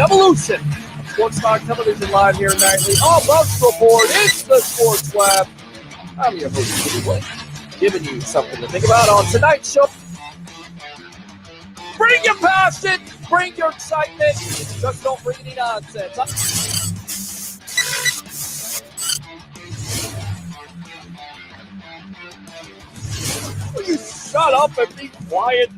Evolution. Sports Talk Television live here nightly. All Bucs Report. It's the Sports Web. I'm your host, Peter Blake, giving you something to think about on tonight's show. Bring your passion. Bring your excitement. Just don't bring any nonsense. Will you shut up and be quiet?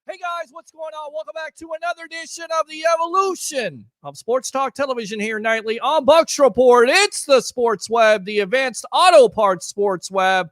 Hey guys, what's going on? Welcome back to another edition of the Evolution of Sports Talk Television here nightly on Bucs Report. It's the Sports Web, the Advanced Auto Parts Sports Web.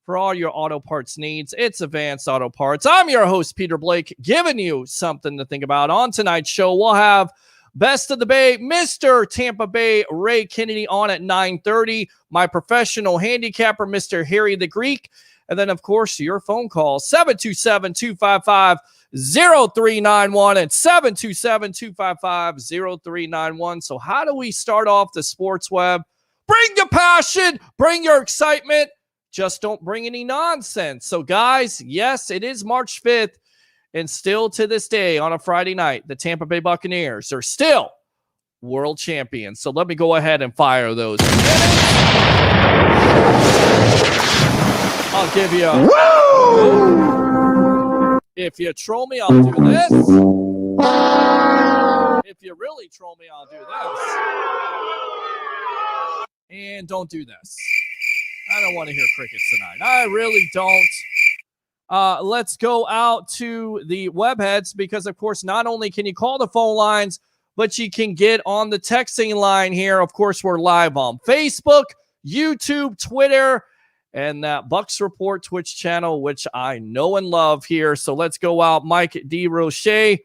For all your auto parts needs, it's Advanced Auto Parts. I'm your host, Peter Blake, giving you something to think about. On tonight's show, we'll have Best of the Bay, Mr. Tampa Bay, Ray Kennedy on at 9:30. My professional handicapper, Mr. Harry the Greek. And then, of course, your phone call, 727-255-0391 and 727-255-0391. So how do we start off the Sports Web? Bring your passion, bring your excitement. Just don't bring any nonsense. So, guys, yes, it is March 5th, and still to this day on a Friday night, the Tampa Bay Buccaneers are still world champions. So let me go ahead and fire those. I'll give you a... Woo! If you troll me, I'll do this. If you really troll me, I'll do this. And don't do this. I don't want to hear crickets tonight. I really don't. Let's go out to the webheads because, of course, not only can you call the phone lines, but you can get on the texting line here. Of course, we're live on Facebook, YouTube, Twitter, and that Bucs Report Twitch channel, which I know and love here. So let's go out. Mike D. Roche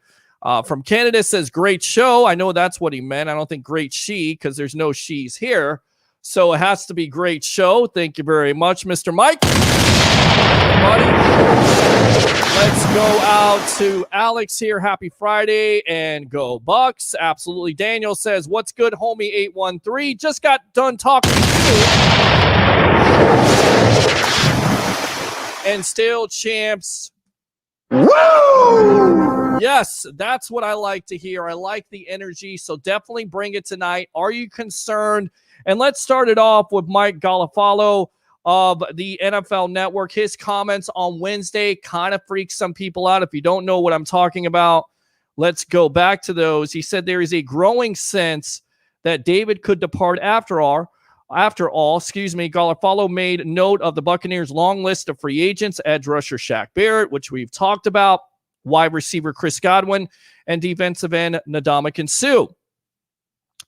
from Canada says, great show. I know that's what he meant. I don't think great she, because there's no she's here. So it has to be great show. Thank you very much, Mr. Mike. Everybody. Let's go out to Alex here. Happy Friday and go Bucs. Absolutely. Daniel says, what's good, homie 813? Just got done talking to you. And still champs. Woo! Yes, that's what I like to hear. I like the energy. So definitely bring it tonight. Are you concerned? And let's start it off with Mike Garafolo of the NFL Network. His comments on Wednesday kind of freaks some people out. If you don't know what I'm talking about, let's go back to those. He said there is a growing sense that David could depart after all. Garafolo made note of the Buccaneers' long list of free agents, edge rusher Shaq Barrett, which we've talked about, wide receiver Chris Godwin, and defensive end Ndamukong Suh,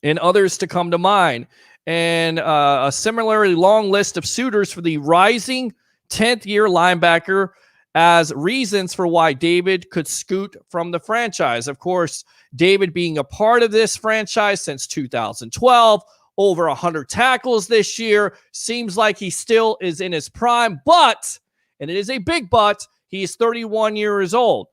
and others to come to mind. And a similarly long list of suitors for the rising 10th year linebacker as reasons for why David could scoot from the franchise. Of course, David being a part of this franchise since 2012, over 100 tackles this year, seems like he still is in his prime, but, and it is a big but, he's 31 years old.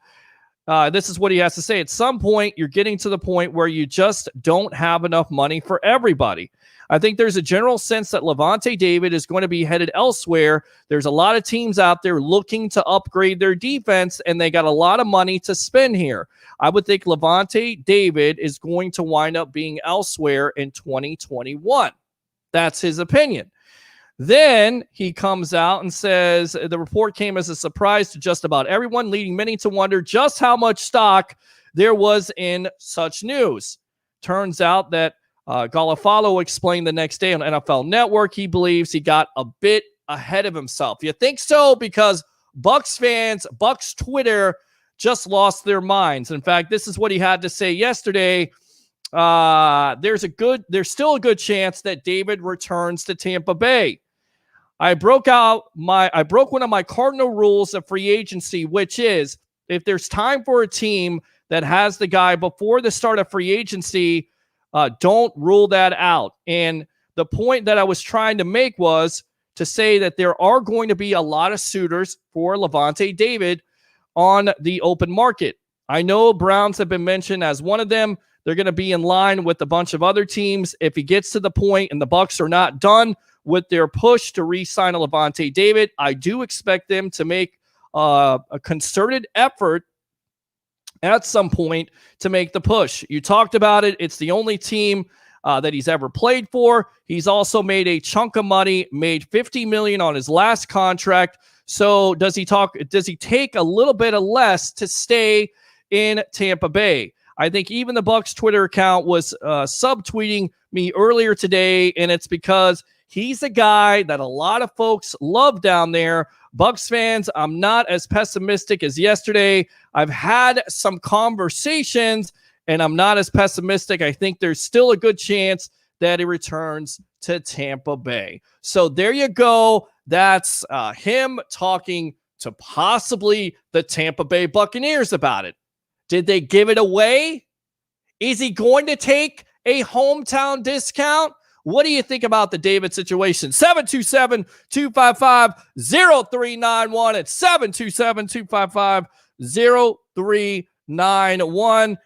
This is what he has to say. At some point, you're getting to the point where you just don't have enough money for everybody. I think there's a general sense that Lavonte David is going to be headed elsewhere. There's a lot of teams out there looking to upgrade their defense, and they got a lot of money to spend here. I would think Lavonte David is going to wind up being elsewhere in 2021. That's his opinion. Then he comes out and says the report came as a surprise to just about everyone, leading many to wonder just how much stock there was in such news. Turns out that Galafalo explained the next day on NFL Network he believes he got a bit ahead of himself. You think so? Because Bucs fans, Bucs Twitter just lost their minds. In fact, this is what he had to say yesterday. There's still a good chance that David returns to Tampa Bay. I broke one of my cardinal rules of free agency, which is if there's time for a team that has the guy before the start of free agency, don't rule that out. And the point that I was trying to make was to say that there are going to be a lot of suitors for Lavonte David on the open market. I know Browns have been mentioned as one of them. They're going to be in line with a bunch of other teams. If he gets to the point and the Bucs are not done with their push to re-sign Lavonte David, I do expect them to make a concerted effort at some point to make the push. You talked about it. It's the only team that he's ever played for. He's also made a chunk of money, made $50 million on his last contract. So does he take a little bit of less to stay in Tampa Bay? I think even the Bucs Twitter account was subtweeting me earlier today, and it's because he's a guy that a lot of folks love down there. Bucs fans, I'm not as pessimistic as yesterday. I've had some conversations, and I'm not as pessimistic. I think there's still a good chance that he returns to Tampa Bay. So there you go. That's him talking to possibly the Tampa Bay Buccaneers about it. Did they give it away? Is he going to take a hometown discount? What do you think about the David situation? 727-255-0391. It's 727-255-0391.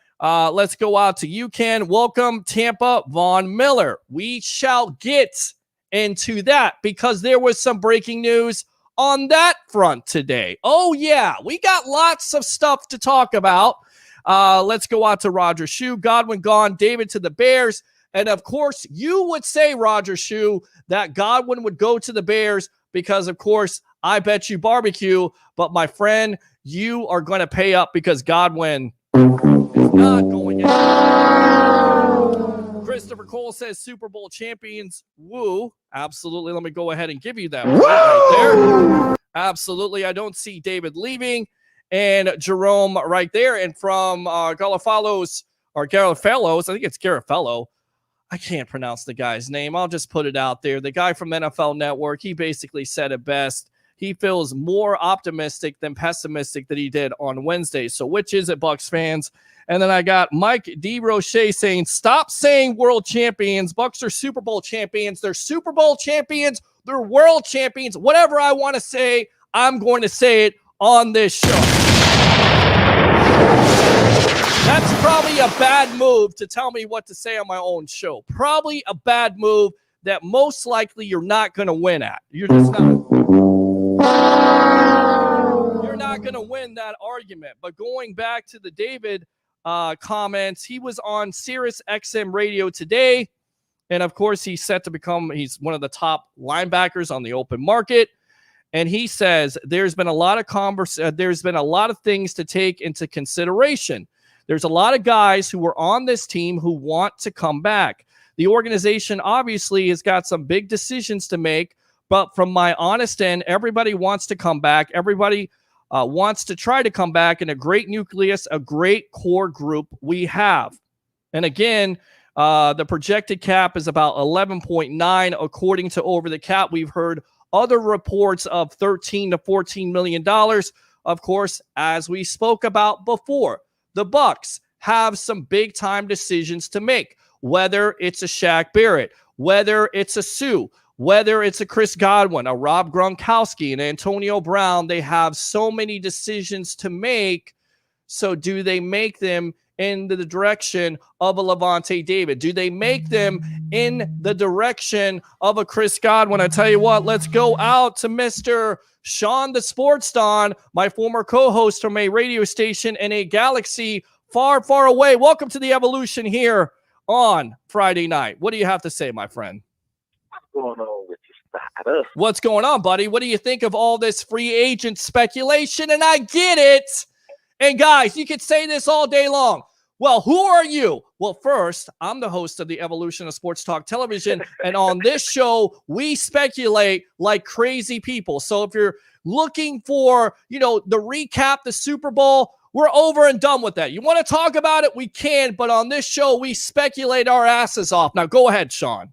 Let's go out to you, Ken. Welcome, Tampa, Von Miller. We shall get into that because there was some breaking news on that front today. Oh, yeah, we got lots of stuff to talk about. Let's go out to Roger Shue. Godwin gone, David to the Bears. And, of course, you would say, Roger Shue, that Godwin would go to the Bears because, of course, I bet you barbecue. But, my friend, you are going to pay up because Godwin is not going anywhere. Christopher Cole says Super Bowl champions. Woo. Absolutely. Let me go ahead and give you that right there. Absolutely. I don't see David leaving. And Jerome right there. And from Garafello's, I think it's Garafello. I can't pronounce the guy's name. I'll just put it out there. The guy from NFL Network, he basically said it best. He feels more optimistic than pessimistic that he did on Wednesday. So which is it, Bucs fans? And then I got Mike DeRoche saying, stop saying world champions. Bucs are Super Bowl champions. They're Super Bowl champions. They're world champions. Whatever I want to say, I'm going to say it on this show. That's probably a bad move to tell me what to say on my own show. Probably a bad move that most likely you're not going to win at. You're just not. You're not going to win that argument. But going back to the David comments, he was on Sirius XM radio today. And of course, he's set to he's one of the top linebackers on the open market. And he says there's been a lot of there's been a lot of things to take into consideration. There's a lot of guys who were on this team who want to come back. The organization obviously has got some big decisions to make, but from my honest end, everybody wants to come back. Everybody wants to try to come back in a great nucleus, a great core group we have. And again, the projected cap is about 11.9 according to Over the Cap. We've heard other reports of $13 to $14 million. Of course, as we spoke about before, the Bucs have some big time decisions to make, whether it's a Shaq Barrett, whether it's a Sue, whether it's a Chris Godwin, a Rob Gronkowski, an Antonio Brown. They have so many decisions to make. So do they make them in the direction of a Levante David? Do they make them in the direction of a Chris Godwin? I tell you what, let's go out to Mr. Sean the Sports Don, my former co-host from a radio station in a galaxy far, far away. Welcome to the Evolution here on Friday night. What do you have to say, my friend? What's going on with you, Spider? What's going on, buddy? What do you think of all this free agent speculation? And I get it. And guys, you could say this all day long. Well, who are you? Well, first, I'm the host of the Evolution of Sports Talk Television. And on this show, we speculate like crazy people. So if you're looking for, the recap, the Super Bowl, we're over and done with that. You want to talk about it? We can. But on this show, we speculate our asses off. Now, go ahead, Sean.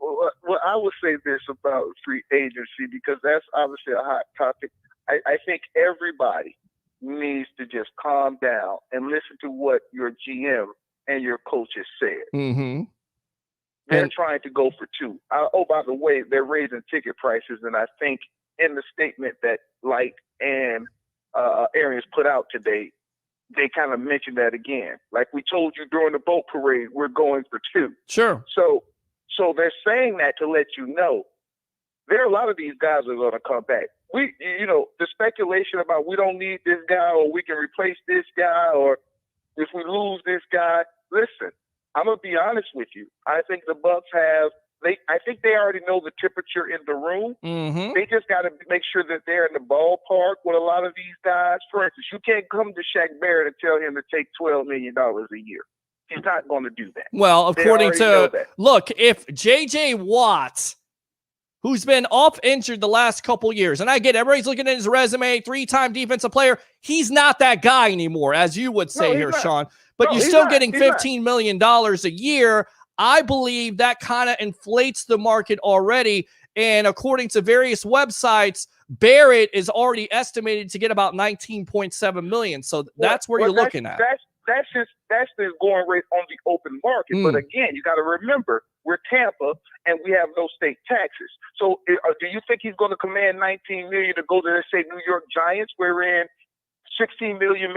Well, I would say this about free agency, because that's obviously a hot topic. I think everybody needs to just calm down and listen to what your GM and your coaches said. Mm-hmm. They're trying to go for two. Oh, by the way, they're raising ticket prices, and I think in the statement that Light and Arians put out today, they kind of mentioned that again. Like we told you during the boat parade, we're going for two. Sure. So they're saying that to let you know there are a lot of these guys that are going to come back. The speculation about we don't need this guy or we can replace this guy or if we lose this guy, listen, I'm going to be honest with you. I think the Bucs I think they already know the temperature in the room. Mm-hmm. They just got to make sure that they're in the ballpark with a lot of these guys. For instance, you can't come to Shaq Barrett and tell him to take $12 million a year. He's not going to do that. Well, according to, look, if J.J. Watt, who's been off injured the last couple years, and I get everybody's looking at his resume, 3-time defensive player, he's not that guy anymore, as you would say here, Sean. But you're still getting $15 million a year. I believe that kind of inflates the market already. And according to various websites, Barrett is already estimated to get about $19.7 million. So that's where you're looking at. That's just going rate on the open market. But again, you got to remember, we're Tampa and we have no state taxes. So do you think he's going to command $19 million to go to, let's say, New York Giants, wherein $16 million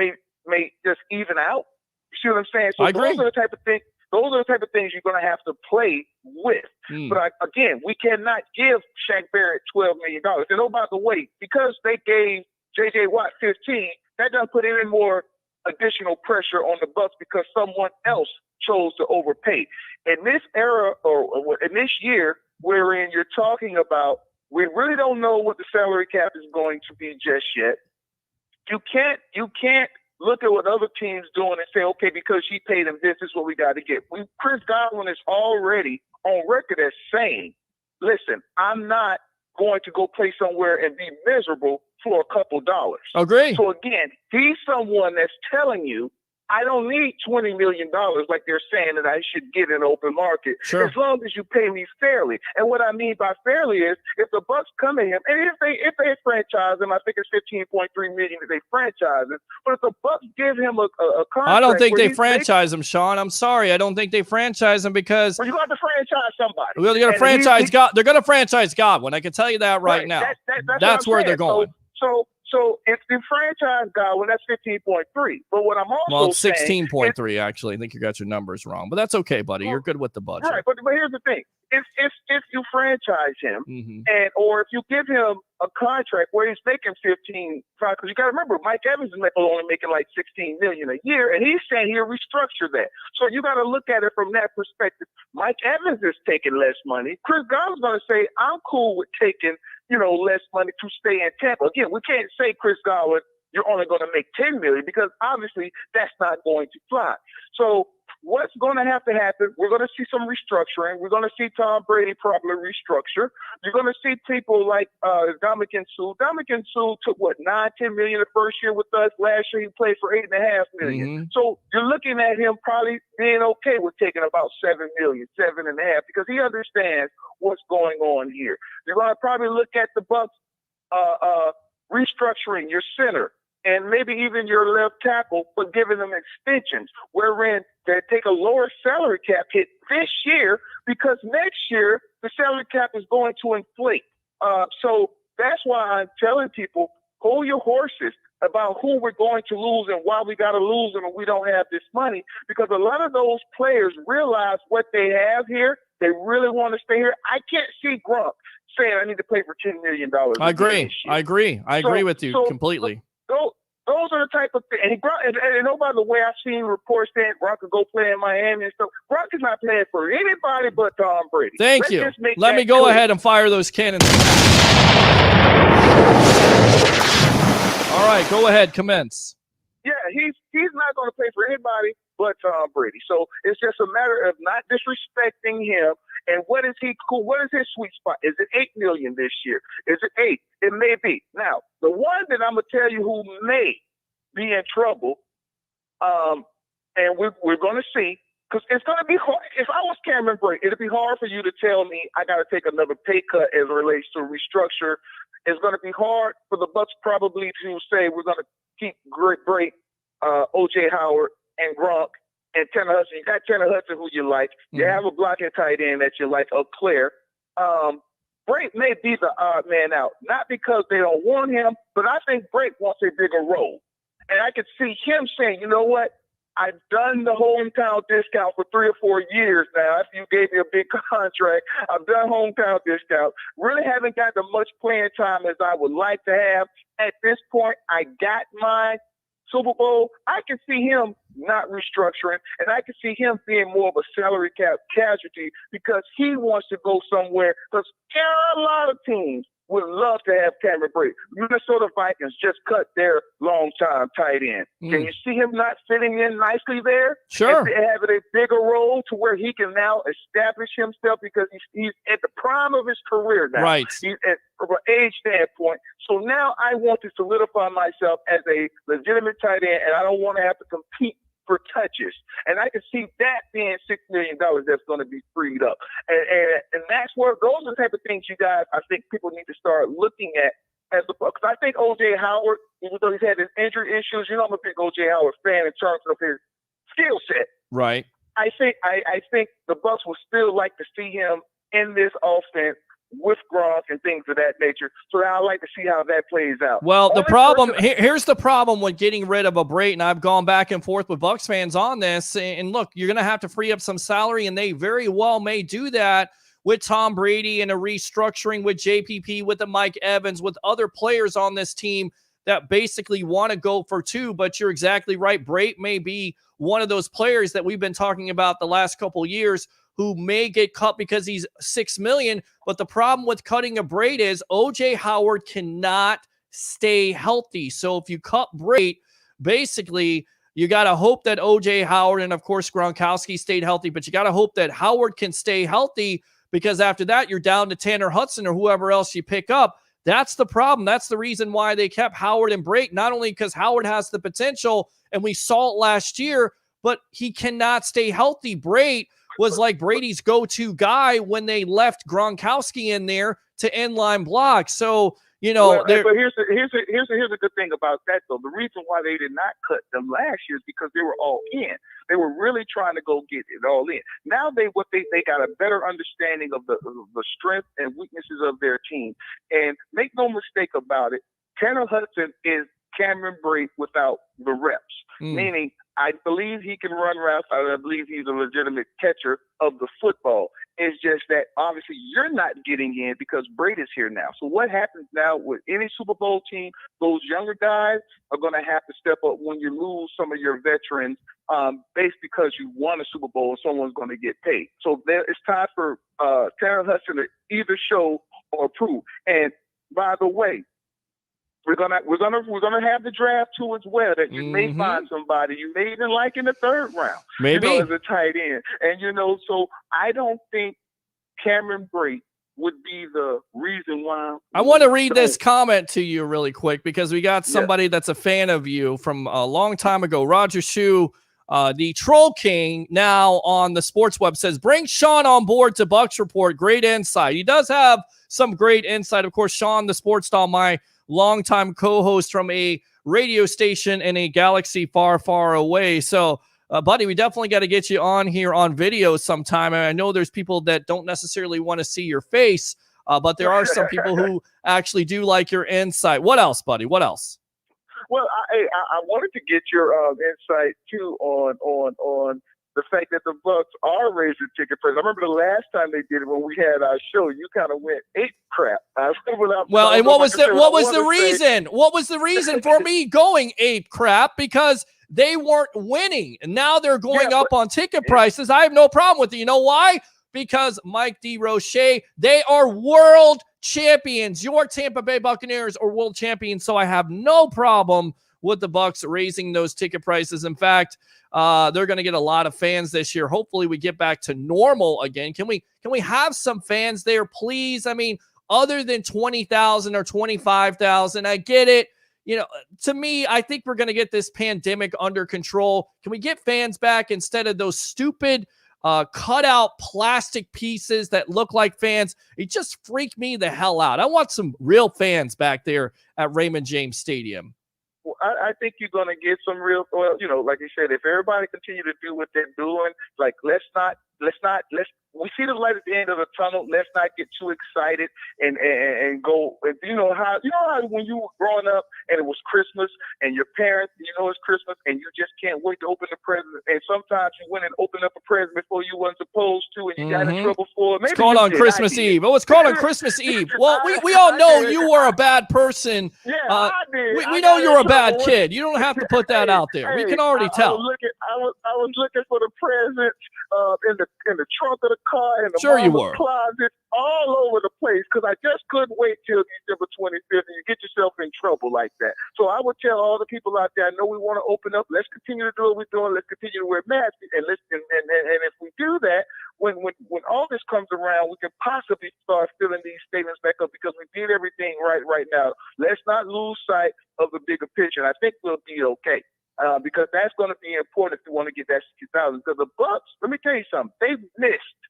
may just even out? You see what I'm saying? So those are the type of things. Those are the type of things you're going to have to play with. But again, we cannot give Shaq Barrett $12 million. And oh, by the way, because they gave J.J. Watt 15, that doesn't put any more additional pressure on the Bucs because someone else chose to overpay. In this era or in this year, wherein you're talking about, we really don't know what the salary cap is going to be just yet. You can't look at what other teams doing and say, okay, because she paid him this is what we got to get. Chris Godwin is already on record as saying, listen, I'm not going to go play somewhere and be miserable for a couple dollars. Agree. So again, he's someone that's telling you, I don't need $20 million like they're saying that I should get in the open market, as long as you pay me fairly. And what I mean by fairly is if the Bucs come at him, and if they franchise him, I think it's $15.3 million that they franchise him. But if the Bucs give him a contract, I don't think they franchise him, Sean. I'm sorry, I don't think they franchise him because you're going to franchise somebody. Well, they're going to franchise God. They're going to franchise Godwin. I can tell you that right now. That's where they're going. So if the franchise guy, well, that's 15.3. But what I'm also saying, 16.3 actually. I think you got your numbers wrong, but that's okay, buddy. You're good with the budget. Right, but here's the thing: if you franchise him, or if you give him a contract where he's making 15, because you got to remember, Mike Evans is only making like $16 million a year, and he's saying he'll restructure that. So you got to look at it from that perspective. Mike Evans is taking less money. Chris Godwin's going to say, I'm cool with taking less money to stay in Tampa. Again, we can't say, Chris Godwin, you're only going to make $10 million because obviously that's not going to fly. So what's going to have to happen, we're going to see some restructuring. We're going to see Tom Brady probably restructure. You're going to see people like Dominican Sue. Dominican Sue took, what, $9-10 million the first year with us. Last year he played for $8.5 million. Mm-hmm. So you're looking at him probably being okay with taking about $7 million, 7.5, because he understands what's going on here. You're going to probably look at the Bucs restructuring your center and maybe even your left tackle, but giving them extensions, wherein they take a lower salary cap hit this year because next year the salary cap is going to inflate. So that's why I'm telling people, hold your horses about who we're going to lose and why we got to lose them and we don't have this money, because a lot of those players realize what they have here. They really want to stay here. I can't see Gronk saying I need to play for $10 million. I agree with you completely. Those are the type of things. And oh, by the way, I've seen reports saying Gronk could go play in Miami and stuff. Gronk is not playing for anybody but Tom Brady. Thank you. Let me go ahead and fire those cannons. All right, go ahead, commence. Yeah, he's not going to play for anybody but Tom Brady. So it's just a matter of not disrespecting him. And what is he cool? What is his sweet spot? Is it $8 million this year? Is it 8? It may be. Now, the one that I'm gonna tell you who may be in trouble, and we're gonna see, because it's gonna be hard. If I was Cameron Brate, it'd be hard for you to tell me I gotta take another pay cut as it relates to restructure. It's gonna be hard for the Bucs probably to say we're gonna keep Brate, O.J. Howard, and Gronk. And Tanner Hudson, you got Tanner Hudson, who you like. You have a blocking tight end that you like, Claire. Brate may be the odd man out, not because they don't want him, but I think Brate wants a bigger role. And I could see him saying, you know what? I've done the hometown discount for 3 or 4 years now. After you gave me a big contract, I've done hometown discount. Really haven't got as much playing time as I would like to have. At this point, I got my Super Bowl. I can see him not restructuring, and I can see him being more of a salary cap casualty because he wants to go somewhere. Because a lot of teams would love to have Cameron Brate. Minnesota Vikings just cut their long-time tight end. Can you see him not fitting in nicely there? Sure. And having a bigger role to where he can now establish himself because he's at the prime of his career now. Right. He's from an age standpoint. So now I want to solidify myself as a legitimate tight end, and I don't want to have to compete for touches. And I can see that being $6 million that's going to be freed up. And that's where those are the type of things you guys, I think people need to start looking at as the Bucs. I think O.J. Howard, even though he's had his injury issues, I'm a big O.J. Howard fan in terms of his skill set. Right. I think the Bucs would still like to see him in this offense with Gronk and things of that nature. So I'd like to see how that plays out. Well, the problem here's the problem with getting rid of a Brate, and I've gone back and forth with Bucs fans on this. And look, you're going to have to free up some salary, and they very well may do that with Tom Brady and a restructuring with JPP, with the Mike Evans, with other players on this team that basically want to go for 2. But you're exactly right. Brate may be one of those players that we've been talking about the last couple of years who may get cut because he's $6 million. But the problem with cutting a Brate is O.J. Howard cannot stay healthy. So if you cut Brate, basically you got to hope that O.J. Howard and, of course, Gronkowski stayed healthy, but you got to hope that Howard can stay healthy, because after that you're down to Tanner Hudson or whoever else you pick up. That's the problem. That's the reason why they kept Howard and Brate, not only because Howard has the potential, and we saw it last year, but he cannot stay healthy. Brate was like Brady's go-to guy when they left Gronkowski in there to inline block. So, but here's a good thing about that, though. The reason why they did not cut them last year is because they were all in. They were really trying to go get it all in. Now they got a better understanding of the strengths and weaknesses of their team. And make no mistake about it, Tanner Hudson is Cameron Brate without the reps, meaning I believe he can run routes. I believe he's a legitimate catcher of the football. It's just that obviously you're not getting in because Brate is here now. So what happens now with any Super Bowl team, those younger guys are going to have to step up when you lose some of your veterans based because you won a Super Bowl and someone's going to get paid. So it's time for Tanner Hudson to either show or prove. And by the way, we're gonna have the draft too as well. That you may find somebody you may even like in the third round. Maybe as a tight end, and so I don't think Cameron Brate would be the reason why. I want to read this comment to you really quick because we got somebody that's a fan of you from a long time ago. Roger Shue, the Troll King, now on the sports web, says, bring Sean on board to Bucs Report. Great insight. He does have some great insight. Of course, Sean, the sports doll, my longtime co-host from a radio station in a galaxy far, far away. So, buddy, we definitely got to get you on here on video sometime. And I know there's people that don't necessarily want to see your face, but there are some people who actually do like your insight. What else, buddy? What else? Well, I wanted to get your insight too on the fact that the Bucs are raising ticket prices. I remember the last time they did it when we had our show. You kind of went ape crap. Well, and what was the reason? What was the reason for me going ape crap? Because they weren't winning, and now they're going up on ticket prices. I have no problem with it. You know why? Because Mike DeRoche, they are world champions. Your Tampa Bay Buccaneers are world champions, so I have no problem with the Bucs raising those ticket prices. In fact, they're going to get a lot of fans this year. Hopefully, we get back to normal again. Can we have some fans there, please? I mean, other than 20,000 or 25,000, I get it. To me, I think we're going to get this pandemic under control. Can we get fans back instead of those stupid cutout plastic pieces that look like fans? It just freaked me the hell out. I want some real fans back there at Raymond James Stadium. Well, I think you're going to get some real, like you said, if everybody continue to do what they're doing, like let's we see the light at the end of the tunnel. Let's not get too excited and go. And you know how when you were growing up and it was Christmas and your parents, it's Christmas and you just can't wait to open the present. And sometimes you went and opened up a present before you weren't supposed to, and you got in trouble for it. It's called on Christmas Eve. Oh, it's called on Christmas Eve. Well, we all know you were a bad person. Yeah, I did. We know you're a bad kid. You don't have to put that out there. We can already tell. I was looking for the presents in the trunk of the car, in the closet, all over the place, because I just couldn't wait till December 25th, and you get yourself in trouble like that. So I would tell all the people out there, I know we want to open up. Let's continue to do what we're doing. Let's continue to wear masks, and if we do that, when all this comes around, we can possibly start filling these statements back up, because we did everything right now. Let's not lose sight of the bigger picture, and I think we'll be okay. Because that's going to be important if you want to get that 60,000. Because the Bucs, let me tell you something, they've missed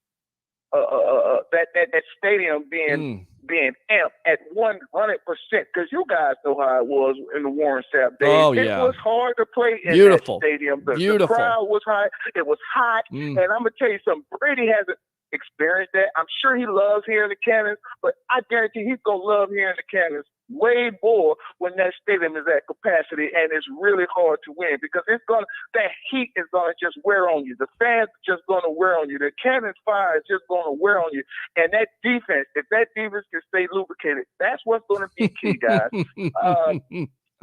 that stadium being amped at 100%. Because you guys know how it was in the Warren Sapp days. Oh, yeah. It was hard to play in that stadium. The crowd was high. It was hot. And I'm going to tell you something, Brady hasn't experienced that. I'm sure he loves hearing the cannons, but I guarantee he's going to love hearing the cannons way more when that stadium is at capacity, and it's really hard to win, because that heat is gonna just wear on you. The fans are just gonna wear on you. The cannon fire is just gonna wear on you. And that defense, if that defense can stay lubricated, that's what's gonna be key, guys.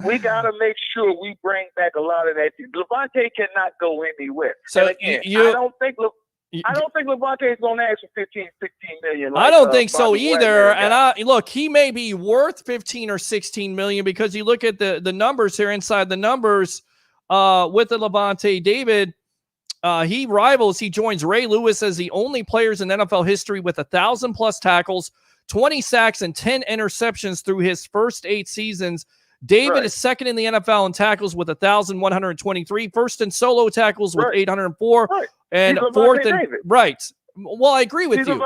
We gotta make sure we bring back a lot of that. Levante cannot go anywhere. So and again, I don't think Levante is going to ask for 15, 16 million. I don't think so either. And look, he may be worth 15 or 16 million, because you look at the numbers here, inside the numbers with the Levante David. He joins Ray Lewis as the only players in NFL history with 1,000+ tackles, 20 sacks, and 10 interceptions through his first 8 seasons. David is second in the NFL in tackles with 1,123, first in solo tackles with 804, and fourth in Well, I agree with you,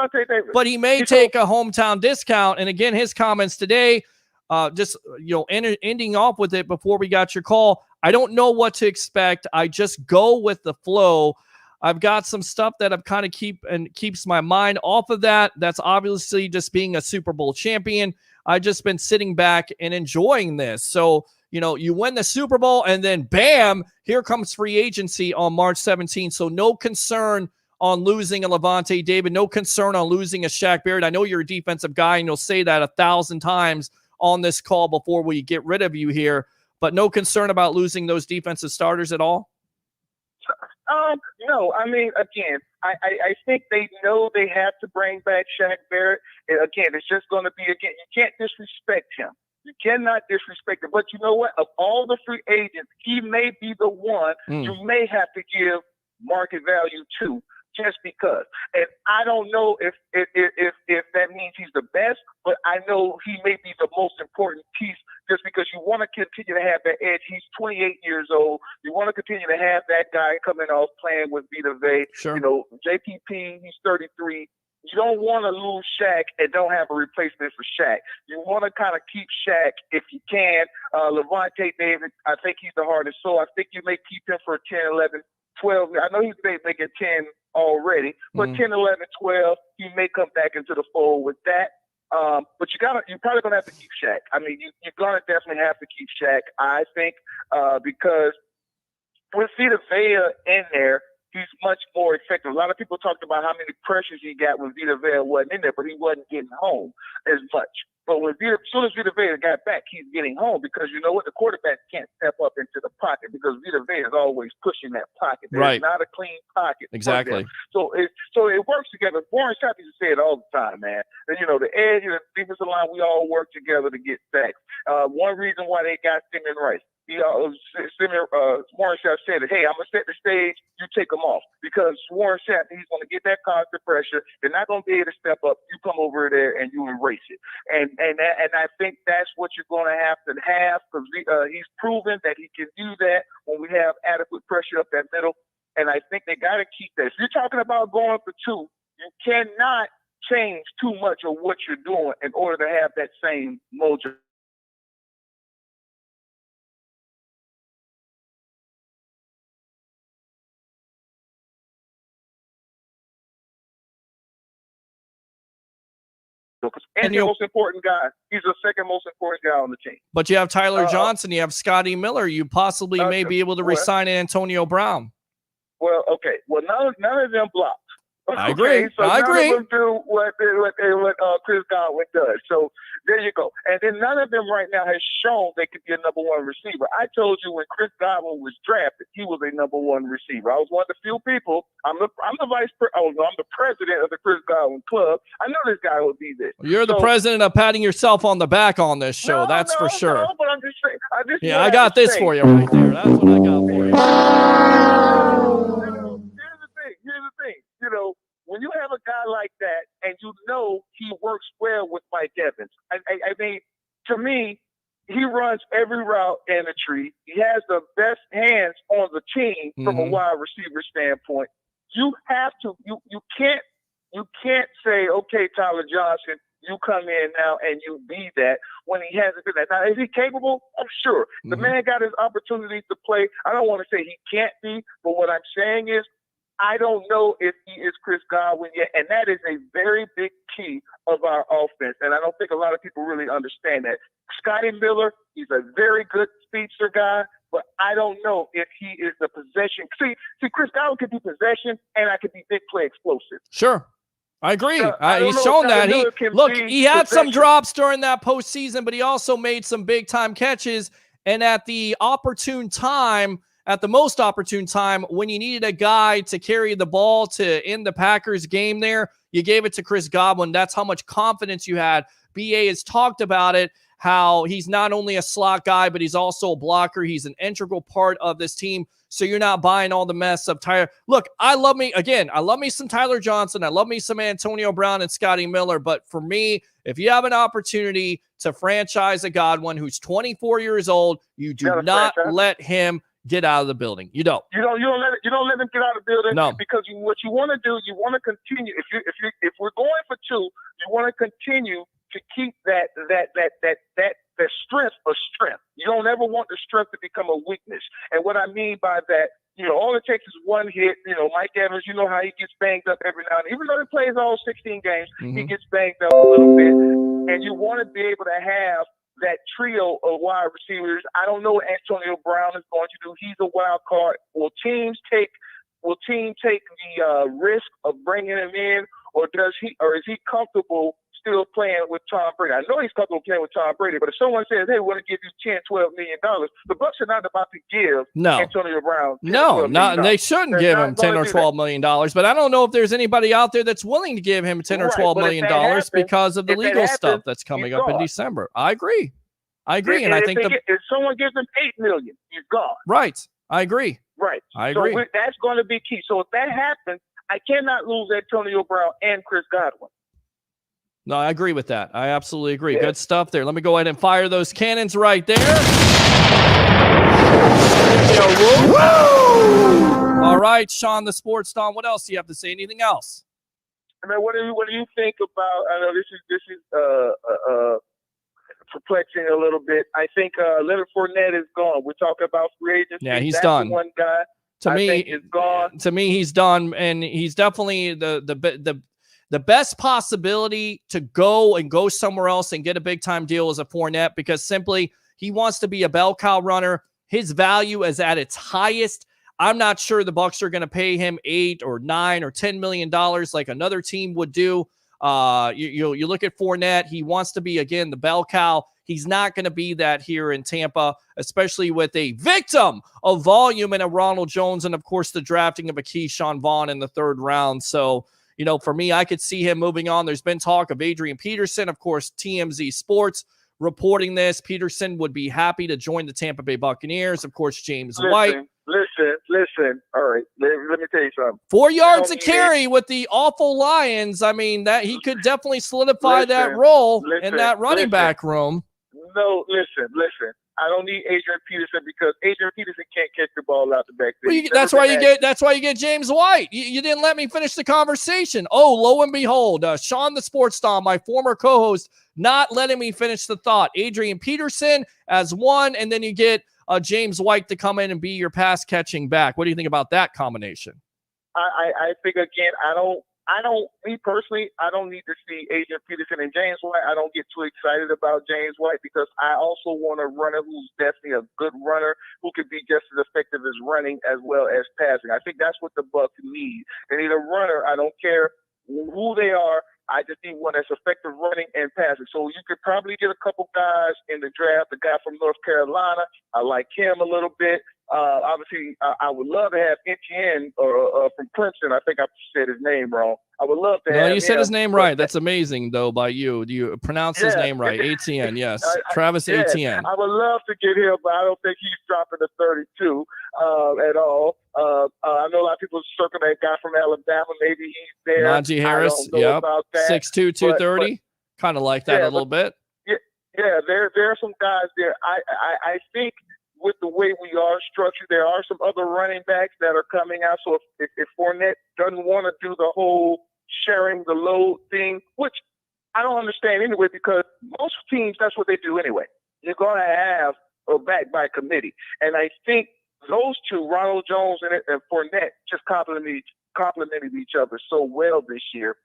but he may take a hometown discount. And again, his comments today, ending off with it before we got your call. I don't know what to expect. I just go with the flow. I've got some stuff that I'm kind of keeps my mind off of that. That's obviously just being a Super Bowl champion. I've just been sitting back and enjoying this. So, you win the Super Bowl and then bam, here comes free agency on March 17th. So no concern on losing a Levante David, no concern on losing a Shaq Barrett. I know you're a defensive guy and you'll say that 1,000 times on this call before we get rid of you here, but no concern about losing those defensive starters at all? No, I mean, again, I think they know they have to bring back Shaq Barrett. And again, it's just going to be, you can't disrespect him. You cannot disrespect it. But you know what? Of all the free agents, he may be the one you may have to give market value to, just because. And I don't know if that means he's the best, but I know he may be the most important piece, just because you want to continue to have that edge. He's 28 years old. You want to continue to have that guy coming off playing with Vita Vea. Sure. You know, JPP, he's 33. You don't want to lose Shaq and don't have a replacement for Shaq. You want to kind of keep Shaq if you can. Levante David, I think he's the hardest. So I think you may keep him for 10, 11, 12. I know he's making 10 already, but 10, 11, 12, he may come back into the fold with that. But you're probably going to have to keep Shaq. I mean, you're going to definitely have to keep Shaq, I think, because with Vita Vea in there, he's much more effective. A lot of people talked about how many pressures he got when Vita Vea wasn't in there, but he wasn't getting home as much. But as soon as Vita Vea got back, he's getting home, because you know what? The quarterback can't step up into the pocket because Vita Vea is always pushing that pocket. There's not a clean pocket. Exactly. So it works together. Warren Sapp used to say it all the time, man. And, you know, the edge and the defensive line, we all work together to get sacks. One reason why they got Simeon Rice. Warren Sapp said, hey, I'm going to set the stage, you take them off. Because Warren Sapp, he's going to get that constant pressure. They're not going to be able to step up. You come over there and you erase it. And I think that's what you're going to have, because he's proven that he can do that when we have adequate pressure up that middle. And I think they got to keep that. If you're talking about going for 2, you cannot change too much of what you're doing in order to have that same mojo. And the most important guy. He's the second most important guy on the team. But you have Tyler Johnson. You have Scotty Miller. You possibly may be able to resign Antonio Brown. Well, okay. Well, none of them blocked. I agree. So I agree. None of them do what Chris Godwin does. So there you go. And then none of them right now has shown they could be a number 1 receiver. I told you when Chris Godwin was drafted, he was a number 1 receiver. I was one of the few people. I'm the president of the Chris Godwin Club. I know this guy will be this. You're the president of patting yourself on the back on this show. That's for sure. No, but I'm just saying. I got this for you right there. That's what I got for you. Here's the thing. You know, when you have a guy like that and you know he works well with Mike Evans, I mean, to me, he runs every route in the tree. He has the best hands on the team from a wide receiver standpoint. You have to, you can't say, okay, Tyler Johnson, you come in now and you be that when he hasn't been that. Now, is he capable? I'm sure. The man got his opportunities to play. I don't want to say he can't be, but what I'm saying is, I don't know if he is Chris Godwin yet, and that is a very big key of our offense, and I don't think a lot of people really understand that. Scotty Miller, he's a very good speedster guy, but I don't know if he is the possession. See, Chris Godwin could be possession, and I could be big play explosive. Sure. I agree. He's shown that. He had some drops during that postseason, but he also made some big-time catches, and at the most opportune time, when you needed a guy to carry the ball to end the Packers game there, you gave it to Chris Godwin. That's how much confidence you had. BA has talked about it, how he's not only a slot guy, but he's also a blocker. He's an integral part of this team, so you're not buying all the mess of Tyler. Look, I love me some Tyler Johnson. I love me some Antonio Brown and Scotty Miller, but for me, if you have an opportunity to franchise a Godwin who's 24 years old, you do not let him get out of the building. You don't. You don't let him get out of the building. No. Because what you want to do, you want to continue. If we're going for 2, you want to continue to keep that strength a strength. You don't ever want the strength to become a weakness. And what I mean by that, all it takes is one hit. Mike Evans, you know how he gets banged up every now and then. Even though he plays all 16 games, he gets banged up a little bit. And you want to be able to have that trio of wide receivers. I don't know what Antonio Brown is going to do. He's a wild card. Will team take the risk of bringing him in, or is he comfortable still playing with Tom Brady? I know he's comfortable playing with Tom Brady, but if someone says, hey, we want to give you $10-12 million, the Bucs are not about to give Antonio Brown they shouldn't give him $10 or $12 million. But I don't know if there's anybody out there that's willing to give him $10 or $12 million because of the legal stuff that's coming up in December. I agree. I agree, and I think if someone gives him $8 million, he's gone. Right. I agree. Right. I agree. So that's going to be key. So if that happens, I cannot lose Antonio Brown and Chris Godwin. No, I agree with that. I absolutely agree. Yeah. Good stuff there. Let me go ahead and fire those cannons right there. Woo! All right, Sean, the Sports Don. What else do you have to say? Anything else? I mean, what do you think about? I know this is perplexing a little bit. I think Leonard Fournette is gone. We're talking about free agency. Yeah, he's That's done. The one guy to me is gone. To me, he's done, and he's definitely the best possibility to go somewhere else and get a big time deal is a Fournette, because simply he wants to be a bell cow runner. His value is at its highest. I'm not sure the Bucs are going to pay him $8 or $9 or $10 million like another team would do. You look at Fournette. He wants to be, again, the bell cow. He's not going to be that here in Tampa, especially with a victim of volume and a Ronald Jones, and of course the drafting of a Keyshawn Vaughn in the 3rd round. So, for me, I could see him moving on. There's been talk of Adrian Peterson, of course, TMZ Sports reporting this. Peterson would be happy to join the Tampa Bay Buccaneers. Of course, James White. Listen. All right, let me tell you something. 4 yards to carry with the awful Lions. I mean, that he could definitely solidify that role in that running back room. No, listen. I don't need Adrian Peterson because Adrian Peterson can't catch the ball out the backfield. Well, that's why you get James White. You didn't let me finish the conversation. Oh, lo and behold, Sean the Sports Star, my former co-host, not letting me finish the thought. Adrian Peterson as one, and then you get James White to come in and be your pass catching back. What do you think about that combination? I think, again, me personally, I don't need to see Adrian Peterson and James White. I don't get too excited about James White because I also want a runner who's definitely a good runner who could be just as effective as running as well as passing. I think that's what the Bucs need. They need a runner. I don't care who they are. I just need one that's effective running and passing. So you could probably get a couple guys in the draft. The guy from North Carolina, I like him a little bit. Obviously, I would love to have Etienne from Clemson. I think I said his name wrong. I would love to have him. No, you said his name right. That's amazing, though, by you. Do you pronounce his name right? Etienne, yes. Travis Etienne. I would love to get him, but I don't think he's dropping the 32 at all. I know a lot of people circle that guy from Alabama. Maybe he's there. Najee Harris, yep. 6'2", 230. Kind of like that a little bit. Yeah, there are some guys there. I think with the way we are structured, there are some other running backs that are coming out. So if Fournette doesn't want to do the whole sharing the load thing, which I don't understand anyway, because most teams, that's what they do anyway. You're going to have a back by committee. And I think those two, Ronald Jones and Fournette, just complemented each other so well this year.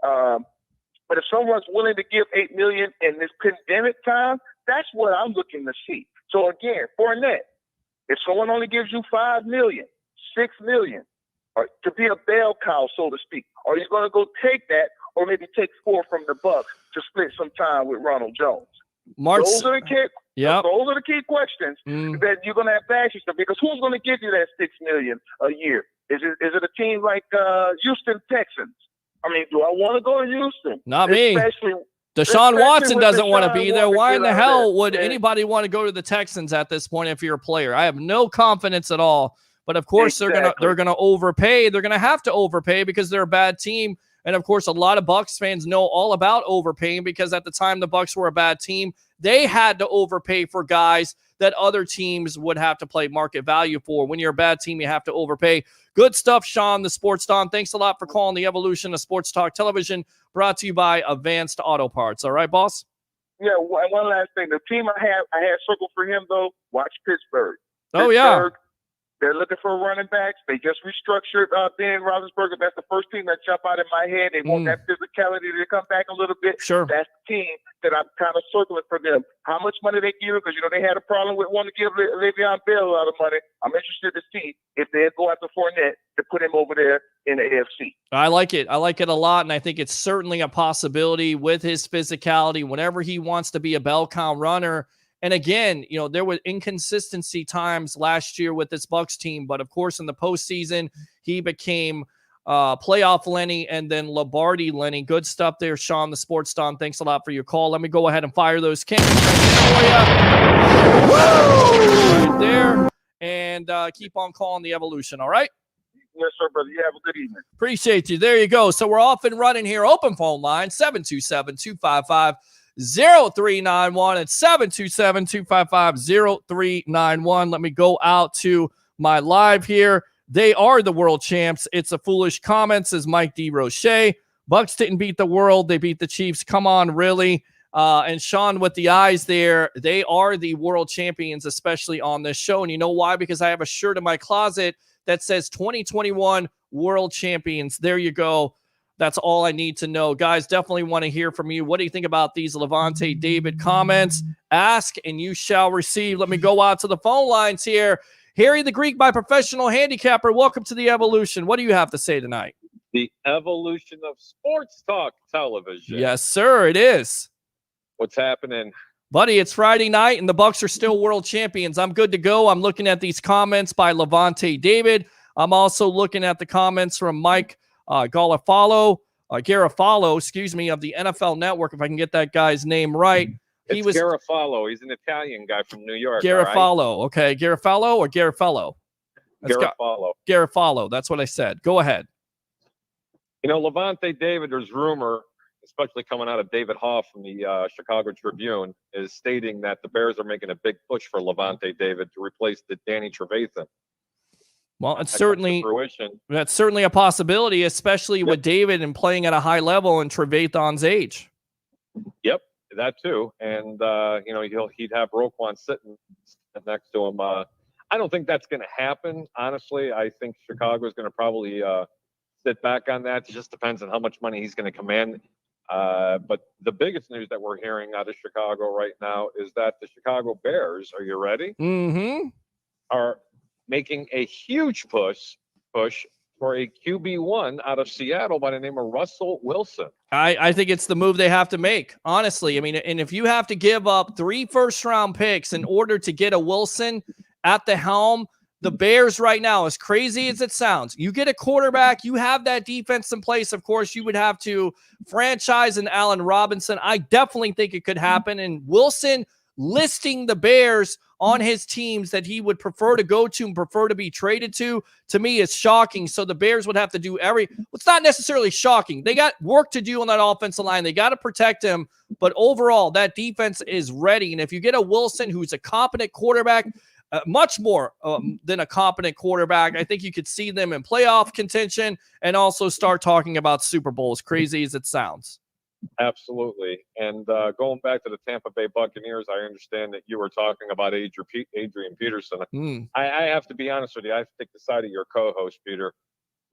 But if someone's willing to give $8 million in this pandemic time, that's what I'm looking to see. So again, Fournette, if someone only gives you $5 million, $6 million, or to be a bell cow, so to speak, are you going to go take that, or maybe take 4 from the Bucs to split some time with Ronald Jones? Those are the key questions that you're going to have to ask yourself, because who's going to give you that $6 million a year? Is it a team like Houston Texans? I mean, do I want to go to Houston? Not me. Deshaun Watson doesn't want to be there. Why in the hell would anybody want to go to the Texans at this point if you're a player? I have no confidence at all. But of course they're gonna overpay. They're gonna have to overpay because they're a bad team. And of course, a lot of Bucs fans know all about overpaying, because at the time the Bucs were a bad team, they had to overpay for guys that other teams would have to play market value for. When you're a bad team, you have to overpay. Good stuff, Sean, the Sports Don. Thanks a lot for calling the evolution of Sports Talk Television, brought to you by Advanced Auto Parts. All right, boss? Yeah, one last thing. The team I had circled for him, though, watch Pittsburgh. Oh, yeah. They're looking for running backs. They just restructured Ben Roethlisberger. That's the first team that jumped out in my head. They want that physicality to come back a little bit. Sure. That's the team that I'm kind of circling for them. How much money they give? Because, they had a problem with wanting to give Le'Veon Bell a lot of money. I'm interested to see if they go after Fournette to put him over there in the AFC. I like it. I like it a lot, and I think it's certainly a possibility with his physicality whenever he wants to be a bell cow runner. And again, there were inconsistency times last year with this Bucs team, but of course in the postseason, he became Playoff Lenny, and then Lombardi Lenny. Good stuff there, Sean, the Sports Don. Thanks a lot for your call. Let me go ahead and fire those cans right there. And keep on calling the Evolution, all right? Yes, sir, brother. You have a good evening. Appreciate you. There you go. So we're off and running here. Open phone line, 727-255-0391. It's 727-255-0391. Let me go out to my live here. They are the world champs. It's a foolish comment, says Mike D. Roche. Bucs didn't beat the world. They beat the Chiefs. Come on, really? And Sean with the eyes there, they are the world champions, especially on this show. And you know why? Because I have a shirt in my closet that says 2021 world champions. There you go. That's all I need to know. Guys, definitely want to hear from you. What do you think about these Levante David comments? Ask and you shall receive. Let me go out to the phone lines here. Harry the Greek, my professional handicapper. Welcome to the Evolution. What do you have to say tonight? The evolution of sports talk television. Yes, sir, it is. What's happening? Buddy, it's Friday night, and the Bucs are still world champions. I'm good to go. I'm looking at these comments by Levante David. I'm also looking at the comments from Mike Garofalo, of the NFL Network, if I can get that guy's name right. It's Garofalo. He's an Italian guy from New York. Garofalo. Right? Okay, Garofalo or Garofalo? Garofalo. Garofalo. That's what I said. Go ahead. You know, Levante David, there's rumor, especially coming out of David Hoff from the Chicago Tribune, is stating that the Bears are making a big push for Levante David to replace the Danny Trevathan. Well, that's certainly a possibility, especially with David and playing at a high level and Trevathan's age. Yep, that too. And he'd have Roquan sitting next to him. I don't think that's going to happen. Honestly, I think Chicago is going to probably sit back on that. It just depends on how much money he's going to command. But the biggest news that we're hearing out of Chicago right now is that the Chicago Bears, are you ready? Mm-hmm. Are making a huge push for a QB1 out of Seattle by the name of Russell Wilson. I think it's the move they have to make, honestly. I mean, and if you have to give up 3 first-round picks in order to get a Wilson at the helm, the Bears right now, as crazy as it sounds, you get a quarterback, you have that defense in place. Of course, you would have to franchise an Allen Robinson. I definitely think it could happen. And Wilson listing the Bears on his teams that he would prefer to go to and prefer to be traded to me is shocking. So the Bears would have to do it's not necessarily shocking. They got work to do on that offensive line. They got to protect him. But overall, that defense is ready. And if you get a Wilson who's a competent quarterback, much more than a competent quarterback, I think you could see them in playoff contention and also start talking about Super Bowl, as crazy as it sounds. Absolutely. And going back to the Tampa Bay Buccaneers, I understand that you were talking about Adrian Peterson. I have to be honest with you. I have to take the side of your co-host, Peter,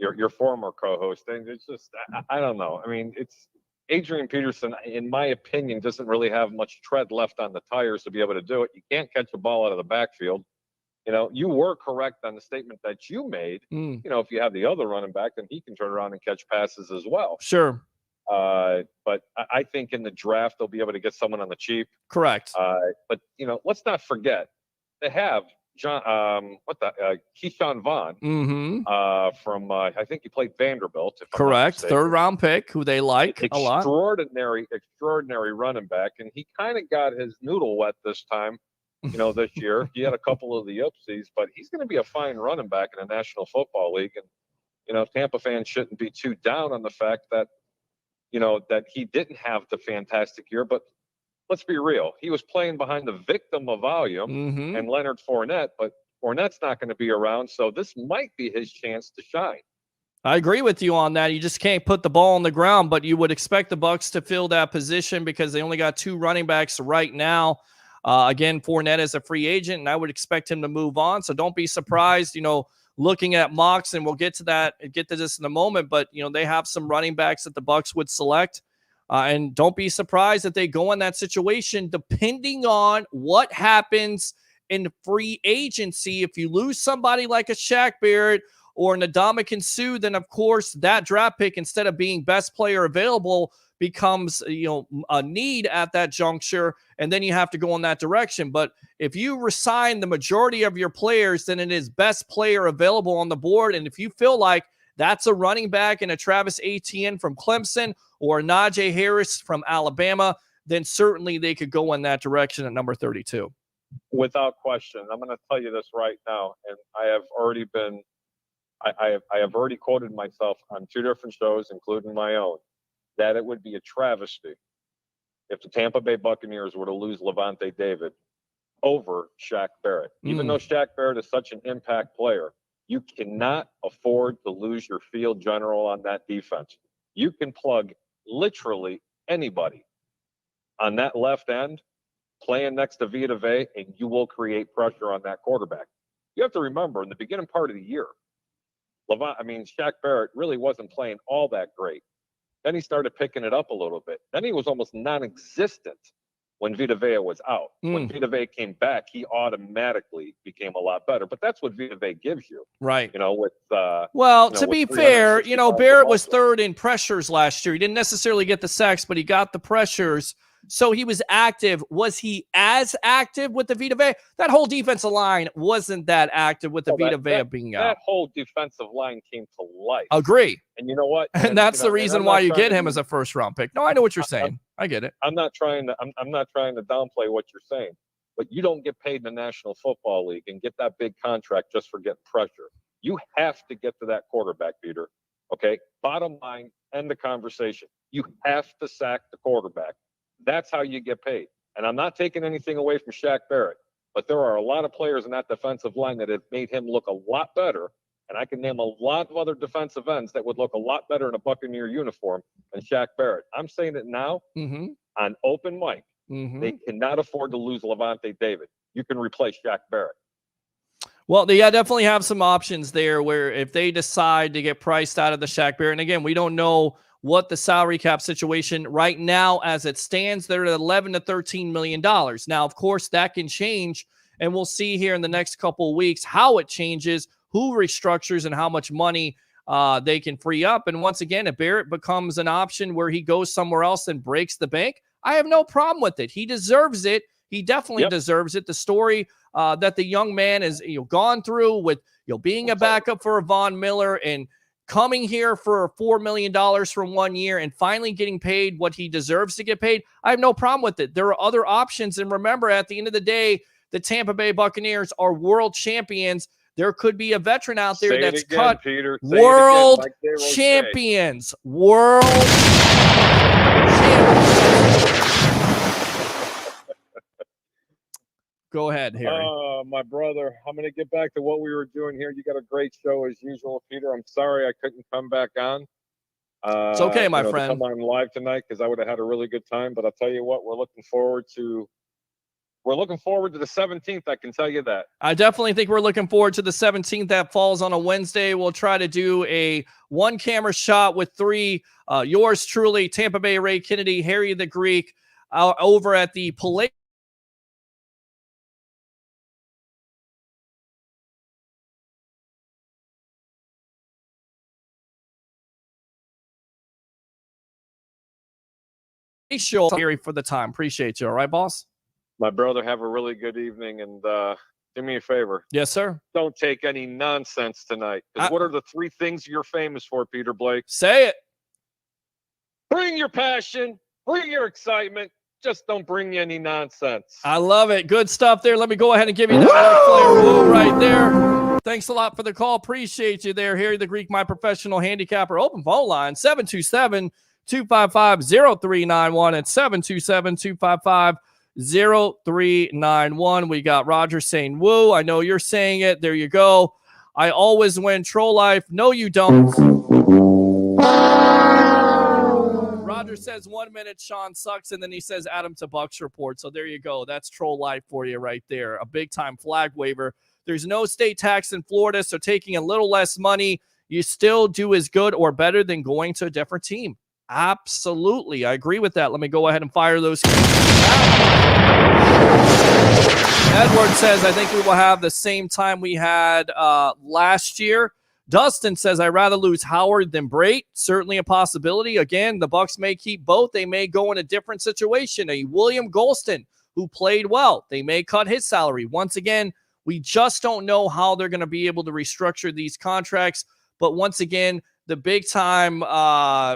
your former co-host. And it's just, I don't know. I mean, it's Adrian Peterson, in my opinion, doesn't really have much tread left on the tires to be able to do it. You can't catch a ball out of the backfield. You know, you were correct on the statement that you made. You know, if you have the other running back, then he can turn around and catch passes as well. Sure. But I think in the draft, they'll be able to get someone on the cheap. Correct. But, you know, let's not forget, they have Keyshawn Vaughn from, I think he played Vanderbilt. If correct. 3rd round pick, who they like a lot. Extraordinary running back. And he kind of got his noodle wet this time, you know, this year. He had a couple of the oopsies, but he's going to be a fine running back in the National Football League. And, you know, Tampa fans shouldn't be too down on the fact that, you know, that he didn't have the fantastic year, but let's be real. He was playing behind the victim of volume and Leonard Fournette, but Fournette's not going to be around. So this might be his chance to shine. I agree with you on that. You just can't put the ball on the ground, but you would expect the Bucs to fill that position because they only got 2 running backs right now. Again, Fournette is a free agent, and I would expect him to move on. So don't be surprised, you know, looking at mocks, and we'll get to this in a moment, but, you know, they have some running backs that the Bucs would select. And don't be surprised that they go in that situation, depending on what happens in free agency. If you lose somebody like a Shaq Barrett or an Ndamukong Suh, then of course that draft pick, instead of being best player available, becomes, you know, a need at that juncture, and then you have to go in that direction. But if you resign the majority of your players, then it is best player available on the board. And if you feel like that's a running back and a Travis Etienne from Clemson or a Najee Harris from Alabama, then certainly they could go in that direction at number 32. Without question. I'm going to tell you this right now, and I have already been I have already quoted myself on 2 different shows, including my own, that it would be a travesty if the Tampa Bay Buccaneers were to lose Levante David over Shaq Barrett. Even though Shaq Barrett is such an impact player, you cannot afford to lose your field general on that defense. You can plug literally anybody on that left end playing next to Vita Vea, and you will create pressure on that quarterback. You have to remember, in the beginning part of the year, Shaq Barrett really wasn't playing all that great. Then he started picking it up a little bit. Then he was almost non-existent when Vita Vea was out. When Vita Vea came back, he automatically became a lot better. But that's what Vita Vea gives you. Right. To be fair, Barrett was third in pressures last year. He didn't necessarily get the sacks, but he got the pressures. So he was active. Was he as active with the Vita Vea? That whole defensive line wasn't that active with the Vita Vea being out. That whole defensive line came to life. Agree. And you know what? And that's the reason why you get him as a first-round pick. No, I know what you're saying. I get it. I'm not trying to downplay what you're saying, but you don't get paid in the National Football League and get that big contract just for getting pressure. You have to get to that quarterback, Peter. Okay? Bottom line, end the conversation. You have to sack the quarterback. That's how you get paid. And I'm not taking anything away from Shaq Barrett, but there are a lot of players in that defensive line that have made him look a lot better. And I can name a lot of other defensive ends that would look a lot better in a Buccaneer uniform than Shaq Barrett. I'm saying it now on open mic. They cannot afford to lose Levante David. You can replace Shaq Barrett. Well, they definitely have some options there where if they decide to get priced out of the Shaq Barrett, and again, we don't know what the salary cap situation right now as it stands. They're at $11 to $13 million. Now, of course, that can change, and we'll see here in the next couple of weeks how it changes, who restructures, and how much money they can free up. And once again, if Barrett becomes an option where he goes somewhere else and breaks the bank, I have no problem with it. He deserves it. He definitely deserves it. The story that the young man has gone through with being a backup for Von Miller and coming here for $4 million for 1 year and finally getting paid what he deserves to get paid, I have no problem with it. There are other options. And remember, at the end of the day, the Tampa Bay Buccaneers are world champions. There could be a veteran out there that's cut. Peter. World champions. World champions. Go ahead, Harry. My brother, I'm going to get back to what we were doing here. You got a great show as usual, Peter. I'm sorry I couldn't come back on. It's okay, my friend. To come on live tonight because I would have had a really good time. But I'll tell you what, we're looking forward to the 17th. I can tell you that. I definitely think we're looking forward to the 17th. That falls on a Wednesday. We'll try to do a one-camera shot with 3. Yours truly, Tampa Bay Ray Kennedy, Harry the Greek, over at the Palladium show. Harry, for the time. Appreciate you. All right, boss? My brother, have a really good evening, and do me a favor. Yes, sir. Don't take any nonsense tonight. What are the 3 things you're famous for, Peter Blake? Say it. Bring your passion. Bring your excitement. Just don't bring you any nonsense. I love it. Good stuff there. Let me go ahead and give you that Flair woo right there. Thanks a lot for the call. Appreciate you there, Harry the Greek, my professional handicapper. Open phone line, 727-255-0391 at 727-255-0391. We got Roger saying, woo. I know you're saying it. There you go. I always win. Troll life. No, you don't. Roger says 1 minute Sean sucks, and then he says Adam to Bucs report. So there you go. That's troll life for you right there. A big-time flag waiver. There's no state tax in Florida, so taking a little less money, you still do as good or better than going to a different team. Absolutely. I agree with that. Let me go ahead and fire those. Edward says, I think we will have the same time we had last year. Dustin says, I'd rather lose Howard than Brait. Certainly a possibility. Again, the Bucs may keep both. They may go in a different situation. A William Golston, who played well, they may cut his salary. Once again, we just don't know how they're going to be able to restructure these contracts. But once again, the big time,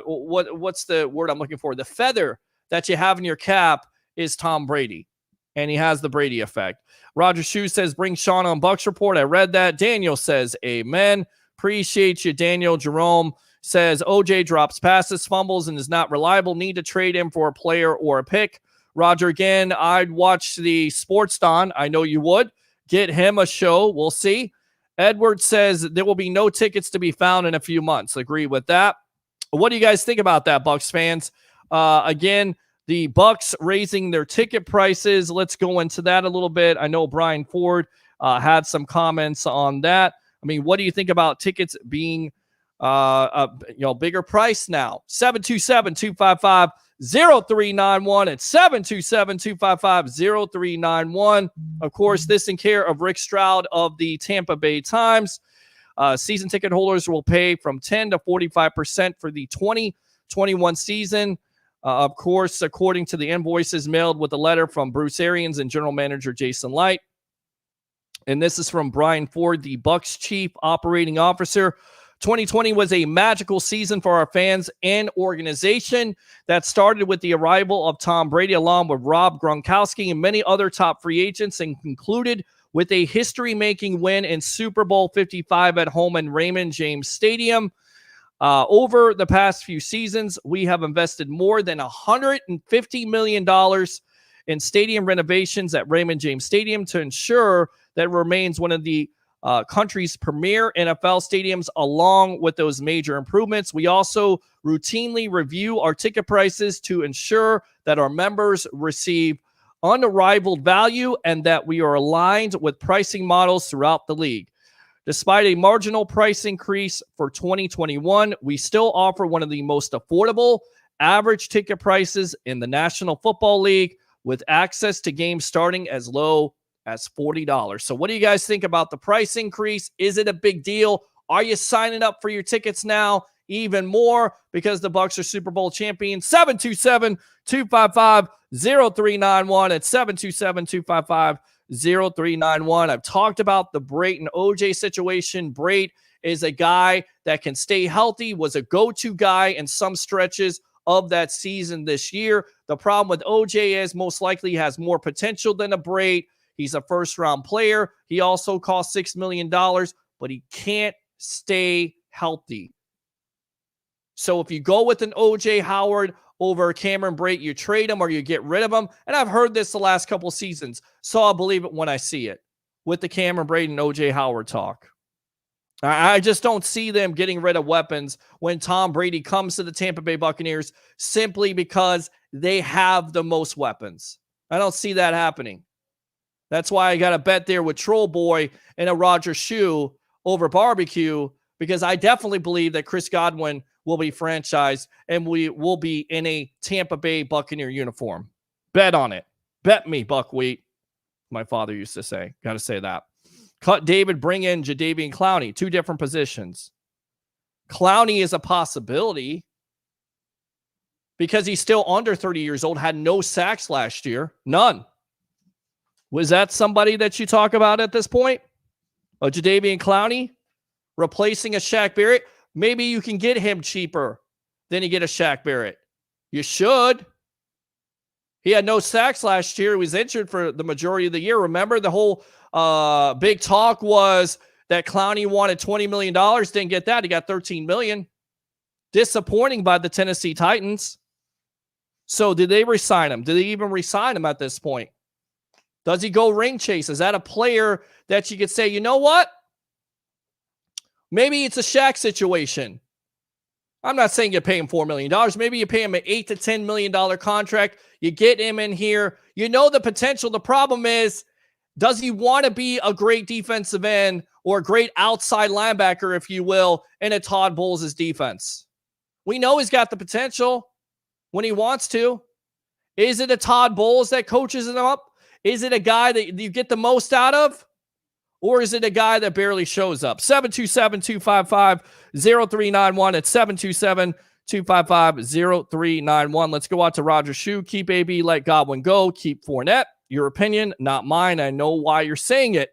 what's the word I'm looking for? The feather that you have in your cap is Tom Brady, and he has the Brady effect. Roger Shue says, bring Sean on Bucs Report. I read that. Daniel says, amen. Appreciate you, Daniel. Jerome says, OJ drops passes, fumbles, and is not reliable. Need to trade him for a player or a pick. Roger, again, I'd watch the Sports Don. I know you would. Get him a show. We'll see. Edward says there will be no tickets to be found in a few months. Agree with that. What do you guys think about that, Bucs fans? Again, the Bucs raising their ticket prices. Let's go into that a little bit. I know Brian Ford had some comments on that. I mean, what do you think about tickets being bigger price now? 727-255-0391 at 727-255-0391. Of course, this in care of Rick Stroud of the Tampa Bay Times. Season ticket holders will pay from 10 to 45% for the 2021 season. Of course, according to the invoices mailed with a letter from Bruce Arians and General Manager Jason Light. And this is from Brian Ford, the Bucs Chief Operating Officer. 2020 was a magical season for our fans and organization that started with the arrival of Tom Brady along with Rob Gronkowski and many other top free agents and concluded with a history-making win in Super Bowl 55 at home in Raymond James Stadium. Over the past few seasons, we have invested more than $150 million in stadium renovations at Raymond James Stadium to ensure that it remains one of the country's premier NFL stadiums, along with those major improvements. We also routinely review our ticket prices to ensure that our members receive unrivaled value and that we are aligned with pricing models throughout the league. Despite a marginal price increase for 2021, we still offer one of the most affordable average ticket prices in the National Football League, with access to games starting as low as $40. So what do you guys think about the price increase? Is it a big deal? Are you signing up for your tickets now? Even more because the Bucs are Super Bowl champions. 727-255-0391 at 727-255-0391. I've talked about the Brate and OJ situation. Brate is a guy that can stay healthy, was a go-to guy in some stretches of that season this year. The problem with OJ is most likely he has more potential than a Brate. He's a first-round player. He also costs $6 million, but he can't stay healthy. So if you go with an O.J. Howard over Cameron Brate, you trade him or you get rid of him. And I've heard this the last couple seasons, so I'll believe it when I see it with the Cameron Brate and O.J. Howard talk. I just don't see them getting rid of weapons when Tom Brady comes to the Tampa Bay Buccaneers simply because they have the most weapons. I don't see that happening. That's why I got a bet there with Troll Boy and a Roger Shue over barbecue, because I definitely believe that Chris Godwin will be franchised and we will be in a Tampa Bay Buccaneer uniform. Bet on it. Bet me, Buckwheat. My father used to say. Got to say that. Cut David, bring in Jadeveon Clowney. Two different positions. Clowney is a possibility because he's still under 30 years old, had no sacks last year. None. Was that somebody that you talk about at this point? A Jadeveon Clowney replacing a Shaq Barrett? Maybe you can get him cheaper than you get a Shaq Barrett. You should. He had no sacks last year. He was injured for the majority of the year. Remember, the whole big talk was that Clowney wanted $20 million. Didn't get that. He got $13 million. Disappointing by the Tennessee Titans. So did they re-sign him? Did they even re-sign him at this point? Does he go ring chase? Is that a player that you could say, you know what? Maybe it's a Shaq situation. I'm not saying you pay him $4 million. Maybe you pay him an $8 to $10 million contract. You get him in here. You know the potential. The problem is, does he want to be a great defensive end or a great outside linebacker, if you will, in a Todd Bowles' defense? We know he's got the potential when he wants to. Is it a Todd Bowles that coaches him up? Is it a guy that you get the most out of? Or is it a guy that barely shows up? 727-255-0391 at 727-255-0391. Let's go out to Roger Shue. Keep AB, let Godwin go. Keep Fournette. Your opinion, not mine. I know why you're saying it.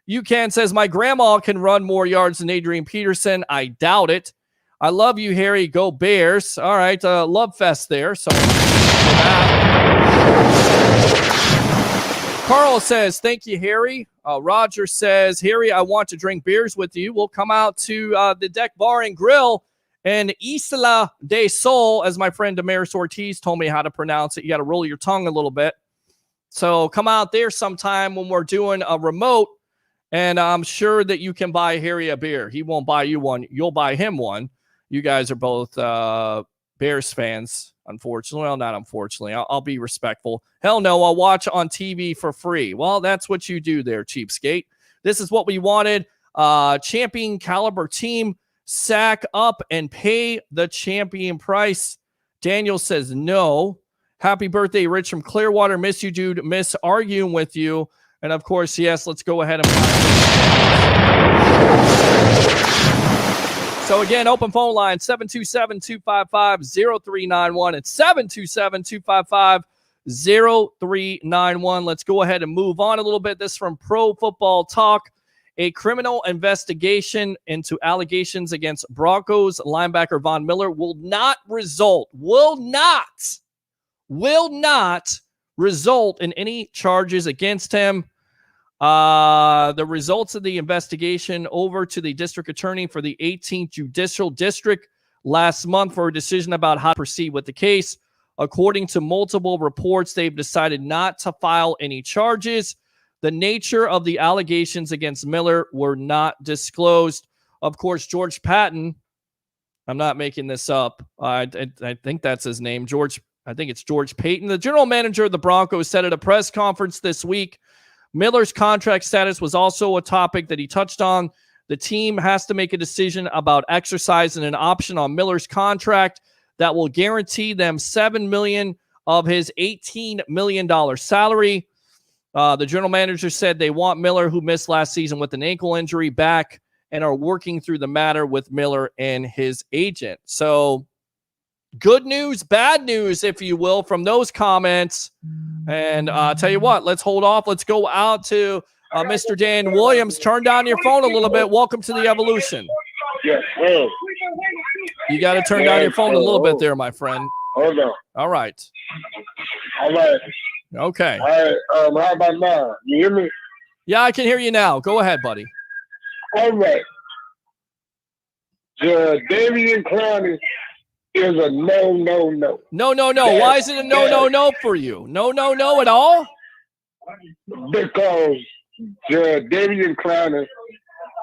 You says, my grandma can run more yards than Adrian Peterson. I doubt it. I love you, Harry. Go Bears. All right, love fest there. So Carl says, thank you, Harry. Roger says, Harry, I want to drink beers with you. We'll come out to the Deck Bar and Grill in Isla de Sol, as my friend Damaris Ortiz told me how to pronounce it. You got to roll your tongue a little bit. So come out there sometime when we're doing a remote, and I'm sure that you can buy Harry a beer. He won't buy you one. You'll buy him one. You guys are both Bears fans, unfortunately. Well, not unfortunately. I'll be respectful. Hell no, I'll watch on TV for free. Well, that's what you do there, cheapskate. This is what we wanted. Champion caliber team. Sack up and pay the champion price. Daniel says no. Happy birthday, Rich from Clearwater. Miss you, dude. Miss arguing with you. And, of course, yes, let's go ahead and So, again, open phone line, 727-255-0391. It's 727-255-0391. Let's go ahead and move on a little bit. This from Pro Football Talk. A criminal investigation into allegations against Broncos linebacker Von Miller will not result in any charges against him. The results of the investigation over to the district attorney for the 18th Judicial District last month for a decision about how to proceed with the case. According to multiple reports, they've decided not to file any charges. The nature of the allegations against Miller were not disclosed. Of course, George Patton, I'm not making this up. I think that's his name. I think it's George Payton. The general manager of the Broncos said at a press conference this week, Miller's contract status was also a topic that he touched on. The team has to make a decision about exercising an option on Miller's contract that will guarantee them $7 million of his $18 million salary. The general manager said they want Miller, who missed last season with an ankle injury, back and are working through the matter with Miller and his agent. So good news, bad news, if you will, from those comments. And tell you what, let's hold off. Let's go out to Mr. Dan Williams. Turn down your phone a little bit. Welcome to the Evolution. Yes, sir. You got to turn down your phone a little bit there, my friend. Hold on. All right. All right. Okay. All right. How about now? You hear me? Yeah, I can hear you now. Go ahead, buddy. All right. Davian Clowney is a no. No. Why is it a no for you? No at all? Because Davian Clowney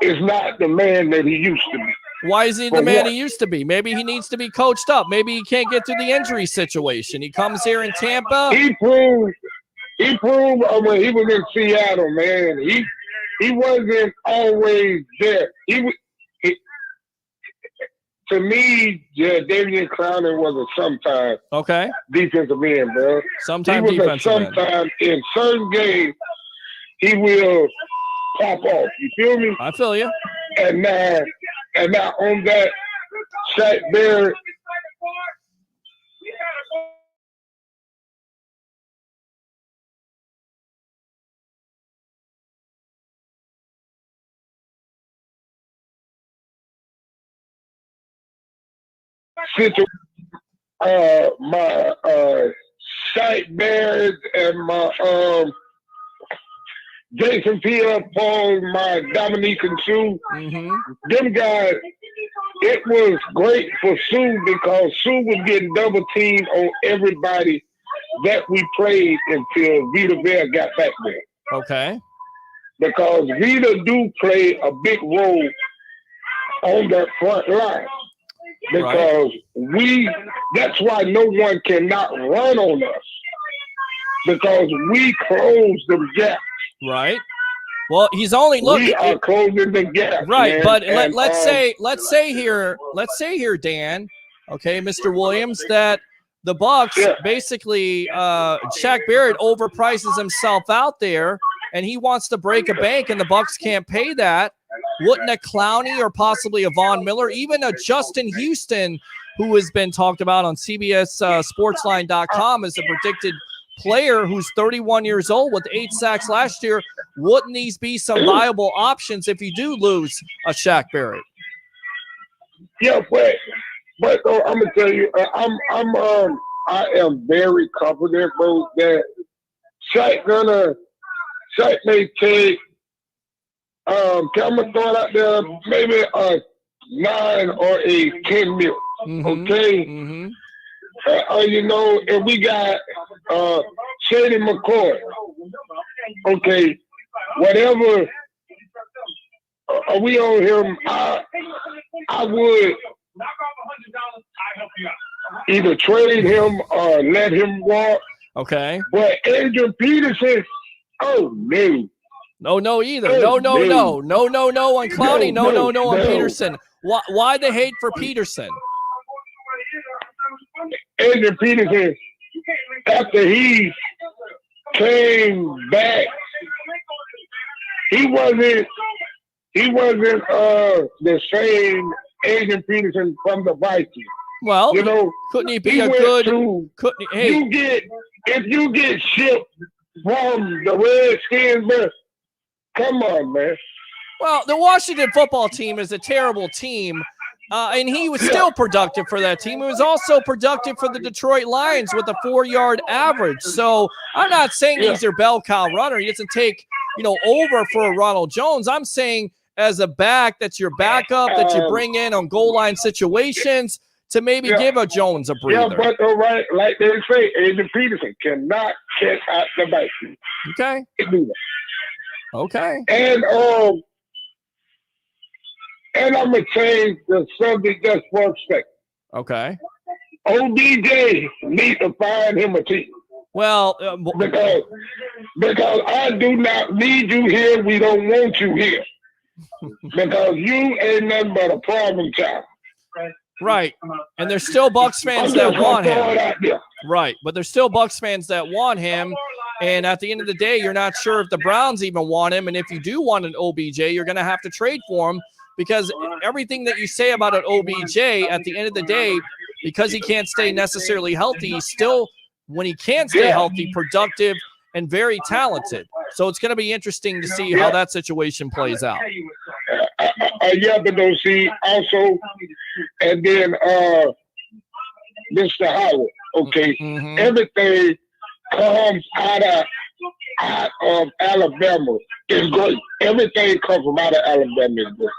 is not the man that he used to be. Why is he the man he used to be? Maybe he needs to be coached up. Maybe he can't get through the injury situation. He comes here in Tampa. He proved when he was in Seattle, man. He wasn't always there. To me, Davian Clowney was a sometime defensive end, bro. Sometime defensive end. Sometime in certain games, he will pop off. You feel me? I feel you. And now on that, Shaq Barrett. My Shaq Barrett and my Jason Pierre-Paul, my Dominique and Sue, them guys, it was great for Sue because Sue was getting double teamed on everybody that we played until Vita Vea got back there. Okay. Because Vita do play a big role on that front line. Because that's why no one cannot run on us. Because we close the gap. Right. Well, he's only we are closing the gap. Right, man. but let's say here, Dan, okay, Mr. Williams, that the Bucs basically Shaq Barrett overprices himself out there, and he wants to break a bank, and the Bucs can't pay that. Wouldn't a Clowney or possibly a Von Miller, even a Justin Houston, who has been talked about on CBS Sportsline.com as a predicted player who's 31 years old with 8 sacks last year, wouldn't these be some viable options if you do lose a Shaq Barrett? Yeah, but I'm gonna tell you, I am very confident, bro, that Shaq may take I'm gonna throw it out there, maybe a 9 or a 10 mil. Okay. Mm-hmm. You know, and we got Shady McCoy. Okay, whatever we owe him, I would either trade him or let him walk. Okay. But Adrian Peterson, oh no. No either. Oh, No on Clowney. No on Peterson. Why the hate for Peterson? Adrian Peterson, after he came back, he wasn't the same Adrian Peterson from the Vikings. Well, you know, couldn't he be a good? If you get shipped from the Redskins, man, come on, man. Well, the Washington football team is a terrible team, and he was still productive for that team. He was also productive for the Detroit Lions with a 4-yard average. So I'm not saying he's their bell cow runner. He doesn't take, over for a Ronald Jones. I'm saying as a back, that's your backup that you bring in on goal line situations to maybe give a Jones a breather. Yeah, but right, like they say, Adrian Peterson cannot catch out the Vikings. Okay. Okay. And I'm gonna change the subject just for a second. Okay. OBJ need to find him a team. Well, because I do not need you here. We don't want you here. Because you ain't nothing but a problem child. Right. And there's still Bucs fans that want him. Right. But there's still Bucs fans that want him. And at the end of the day, you're not sure if the Browns even want him. And if you do want an OBJ, you're going to have to trade for him, because everything that you say about an OBJ, at the end of the day, because he can't stay necessarily healthy, he's still, when he can stay healthy, productive and very talented. So it's going to be interesting to see how that situation plays out. But don't see also, and then Mr. Howard. Okay, everything comes out of Alabama is great. Everything comes from out of Alabama is great.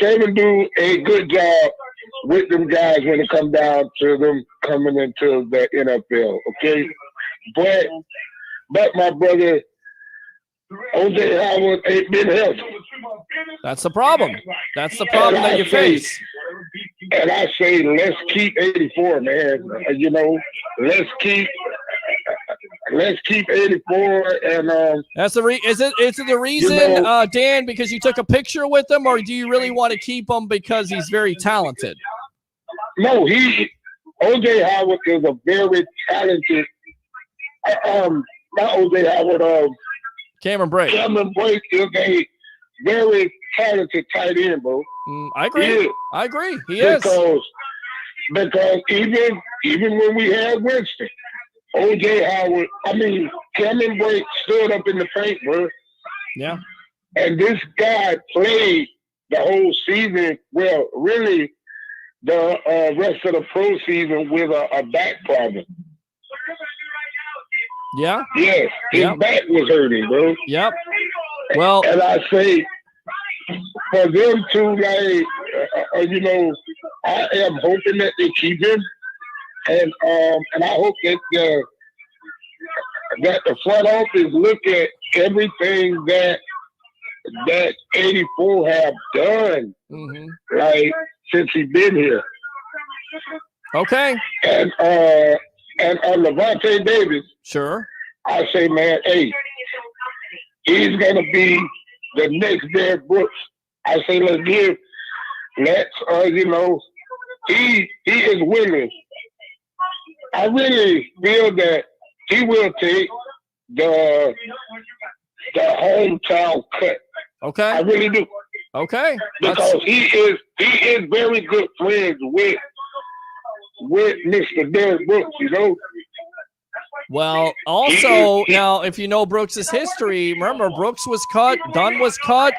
Saban do a good job with them guys when it comes down to them coming into the NFL. Okay, but my brother O.J. Howard ain't been healthy. That's the problem. That's the problem that you face. And I say, let's keep 84, man. Let's keep 84. And that's the is it the reason, Dan, because you took a picture with him, or do you really want to keep him because he's very talented? No, O.J. Howard is a very talented. Not O.J. Howard. Cameron Brake. Cameron Brake is a very talented tight end, bro. I agree. I agree. He is. Because even when we had Winston, Cameron Brake stood up in the paint, bro. Yeah. And this guy played the whole season, well, really the rest of the pro season with a back problem. Yeah. Yes, his back was hurting, bro. Yep. Well, and I say for them to I am hoping that they keep him, and I hope that the front office look at everything that 84 have done, since he's been here. Okay. And Levante Davis. Sure. I say, man, hey, he's gonna be the next Derrick Brooks. I say, he is willing. I really feel that he will take the hometown cut. Okay. I really do. Okay. Because he is very good friends with Mr. Derrick Brooks, Well, also, now, if you know Brooks' history, remember, Brooks was cut, Dunn was cut,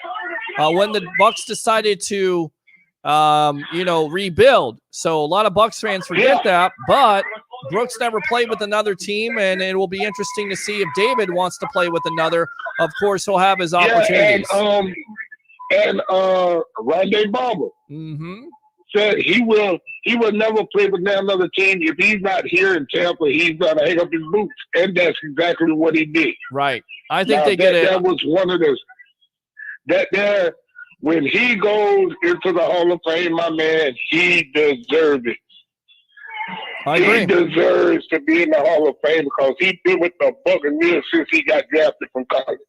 when the Bucs decided to, rebuild. So a lot of Bucs fans forget that, but Brooks never played with another team, and it will be interesting to see if David wants to play with another. Of course, he'll have his opportunities. And Rondé Barber said he will never play with another team. If he's not here in Tampa, he's going to hang up his boots. And that's exactly what he did. Right. I think they get it. That was one of those. When he goes into the Hall of Fame, my man, he deserves it. I agree. He deserves to be in the Hall of Fame because he's been with the Buccaneers since he got drafted from college.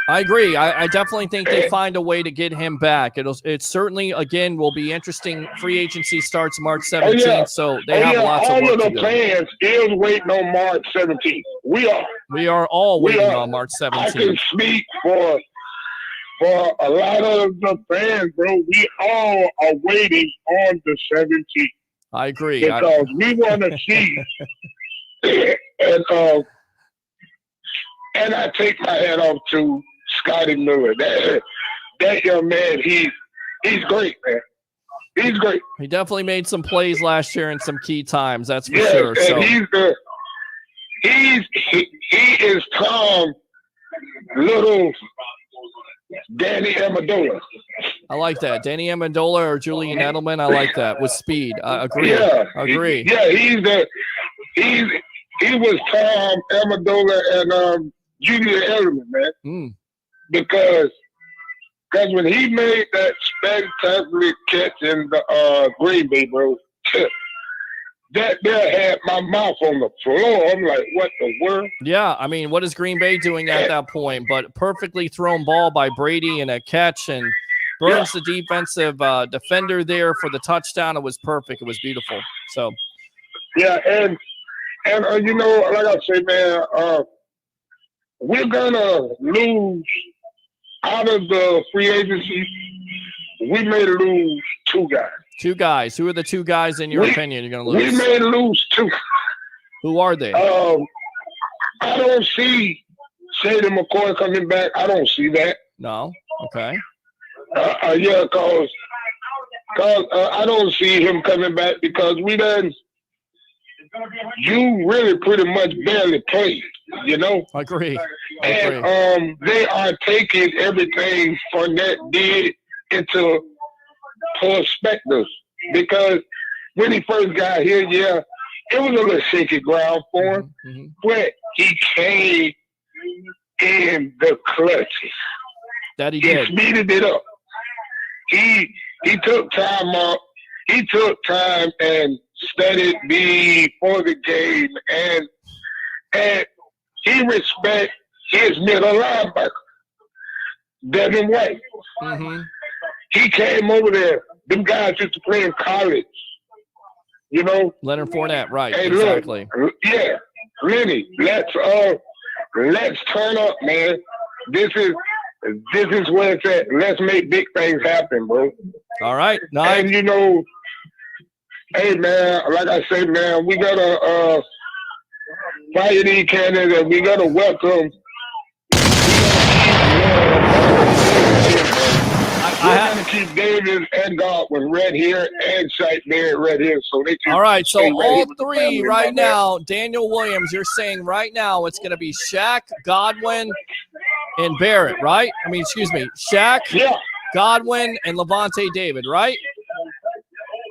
I agree. I definitely think they find a way to get him back. It certainly, again, will be interesting. Free agency starts March 17th, so they have lots of work to do. All of the fans still waiting on March 17th. We are all waiting on March 17th. I can speak for a lot of the fans, bro. We all are waiting on the 17th. I agree. Because we want to see. And I take my hat off to Scotty Miller. That young man, he's great, man. He's great. He definitely made some plays last year in some key times. That's for sure. And so he is Tom Little Danny Amendola. I like that. Danny Amendola or Julian Edelman. I like that with speed. Agree. Agree. He was Tom Amendola and Julian Edelman, man. Because when he made that spectacular catch in the Green Bay, bro, that there had my mouth on the floor. I'm like, what the world? Yeah, I mean, what is Green Bay doing at that point? But perfectly thrown ball by Brady and a catch, and burns the defensive defender there for the touchdown. It was perfect. It was beautiful. So, yeah, and like I say, man, we're gonna lose out of the free agency. We may lose two guys. Two guys. Who are the two guys in your opinion you're going to lose? We may lose two. Who are they? I don't see Shady McCoy coming back. I don't see that. No. Okay. Because I don't see him coming back because you really pretty much barely played, you know? I agree. And they are taking everything Fournette did into perspective, because when he first got here, it was a little shaky ground for him, but he came in the clutches. That he did. He speeded it up. He took time up. He took time and studied before the game, and he respect his middle linebacker, Devin White. He came over there. Them guys used to play in college, you know. Leonard Fournette, right? Hey, exactly. Look, Lenny, let's turn up, man. This is where it's at. Let's make big things happen, bro. All right. And hey man, like I say, man, we gotta fire these candidates, and we gotta welcome. I have to keep Davis and Godwin right here and Shaq Barrett right here, so they can. All right, so all three right now, Daniel Williams, you're saying right now it's going to be Shaq, Godwin, and Barrett, right? I mean, excuse me, Shaq, Godwin, and Levante David, right?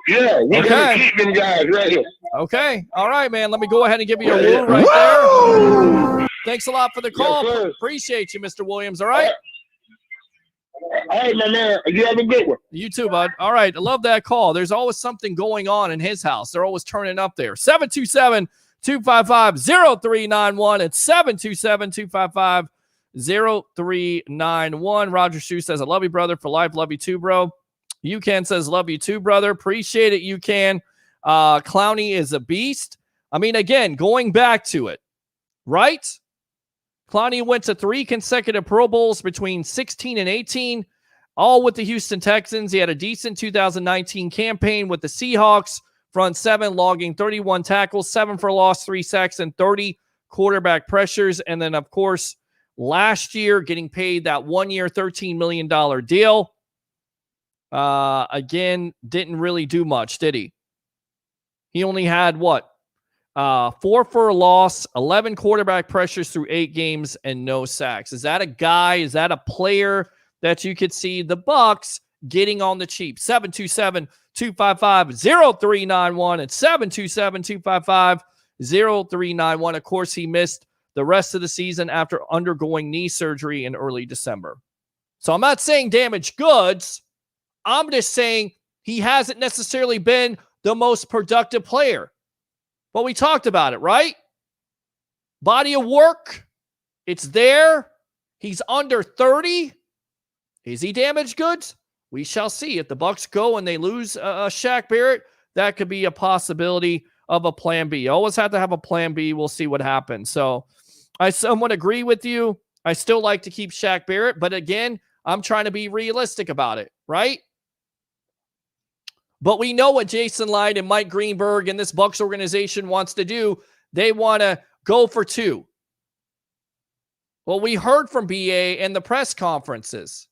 Yeah, we're going to keep them guys right here. Okay, all right, man. Let me go ahead and give you a woo right there. Thanks a lot for the call. Yes, appreciate you, Mr. Williams, all right? All right, my man. You have a good one. You too, bud. All right. I love that call. There's always something going on in his house. They're always turning up there. 727-255-0391. It's 727-255-0391. Roger Shu says, I love you, brother, for life. Love you too, bro. UCan says, love you too, brother. Appreciate it, UCan. Clowney is a beast. I mean, again, going back to it, right? Clowney went to 3 consecutive Pro Bowls between 16 and 18, all with the Houston Texans. He had a decent 2019 campaign with the Seahawks, front 7, logging 31 tackles, 7 for loss, 3 sacks, and 30 quarterback pressures. And then, of course, last year, getting paid that 1 year, $13 million deal. Again, didn't really do much, did he? He only had 4 for a loss, 11 quarterback pressures through 8 games, and no sacks. Is that a guy? Is that a player that you could see the Bucs getting on the cheap? 727-255-0391 and 727-255-0391. Of course, he missed the rest of the season after undergoing knee surgery in early December. So I'm not saying damaged goods. I'm just saying he hasn't necessarily been the most productive player. But we talked about it, right? Body of work, it's there. He's under 30. Is he damaged goods? We shall see. If the Bucs go and they lose Shaq Barrett, that could be a possibility of a plan B. You always have to have a plan B. We'll see what happens. So I somewhat agree with you. I still like to keep Shaq Barrett, but again, I'm trying to be realistic about it, right? But we know what Jason Light and Mike Greenberg and this Bucs organization wants to do. They want to go for 2. Well, we heard from BA in the press conferences.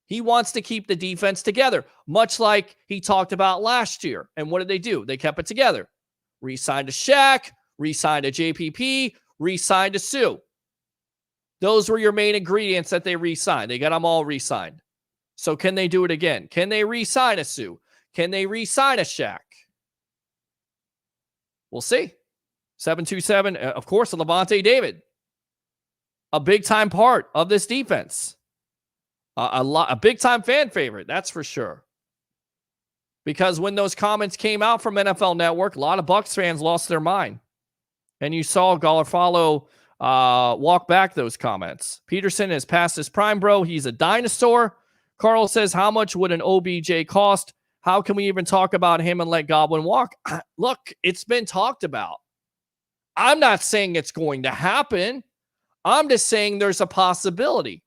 He wants to keep the defense together, much like he talked about last year. And what did they do? They kept it together. Re-signed to Shaq, re-signed to JPP, re-signed to Sue. Those were your main ingredients that they re-signed. They got them all re-signed. So can they do it again? Can they re-sign a Sue? Can they re-sign a Shaq? We'll see. 727, of course, Levante David. A big-time part of this defense. A big-time fan favorite, that's for sure. Because when those comments came out from NFL Network, a lot of Bucs fans lost their mind. And you saw Garofalo walk back those comments. Peterson is past his prime, bro. He's a dinosaur. Carl says, how much would an OBJ cost? How can we even talk about him and let Godwin walk? Look, it's been talked about. I'm not saying it's going to happen. I'm just saying there's a possibility.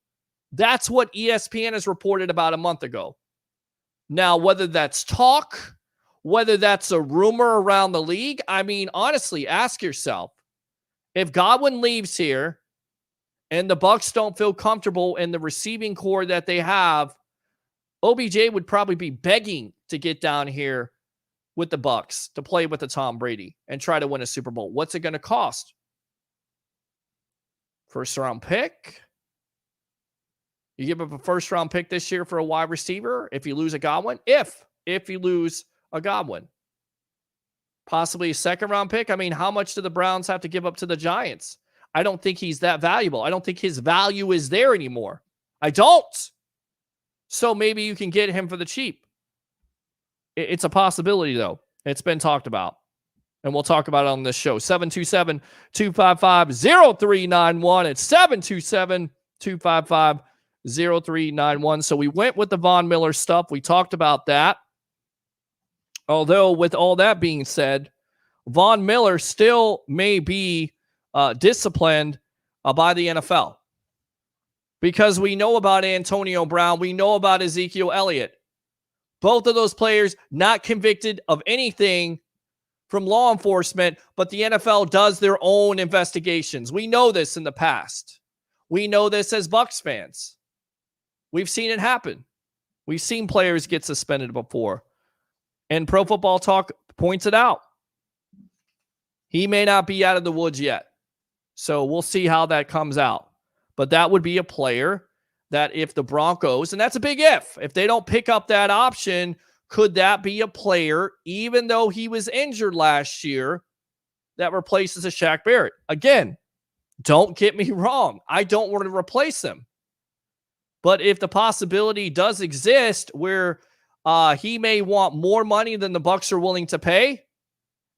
That's what ESPN has reported about a month ago. Now, whether that's talk, whether that's a rumor around the league, I mean, honestly, ask yourself, if Godwin leaves here and the Bucs don't feel comfortable in the receiving core that they have, OBJ would probably be begging to get down here with the Bucs to play with the Tom Brady and try to win a Super Bowl. What's it going to cost? First round pick? You give up a first round pick this year for a wide receiver if you lose a Godwin? If you lose a Godwin. Possibly a second round pick? I mean, how much do the Browns have to give up to the Giants? I don't think he's that valuable. I don't think his value is there anymore. I don't. So maybe you can get him for the cheap. It's a possibility, though. It's been talked about. And we'll talk about it on this show. 727-255-0391. It's 727-255-0391. So we went with the Von Miller stuff. We talked about that. Although, with all that being said, Von Miller still may be disciplined by the NFL. Because we know about Antonio Brown. We know about Ezekiel Elliott. Both of those players not convicted of anything from law enforcement, but the NFL does their own investigations. We know this in the past. We know this as Bucs fans. We've seen it happen. We've seen players get suspended before. And Pro Football Talk points it out. He may not be out of the woods yet. So we'll see how that comes out. But that would be a player that if the Broncos, and that's a big if they don't pick up that option, could that be a player, even though he was injured last year, that replaces a Shaq Barrett? Again, don't get me wrong. I don't want to replace him. But if the possibility does exist where he may want more money than the Bucs are willing to pay,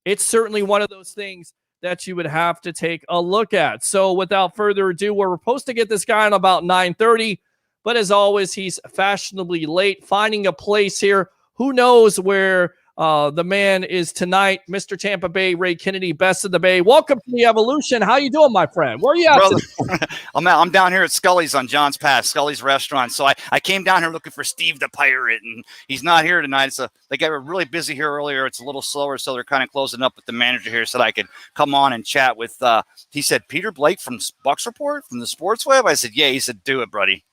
it's certainly one of those things that you would have to take a look at. So without further ado, we're supposed to get this guy on about 9:30, but as always, he's fashionably late, finding a place here. Who knows where The man is tonight, Mr. Tampa Bay, Ray Kennedy, best of the Bay. Welcome to the Evolution. How you doing, my friend? Where are you at today? I'm down here at Scully's on John's Pass, Scully's restaurant. So I came down here looking for Steve the Pirate, and he's not here tonight. So they got really busy here earlier. It's a little slower, so they're kind of closing up with the manager here so that I could come on and chat with, he said, Peter Blake from Bucs Report, from the Sports Web? I said, yeah. He said, do it, buddy.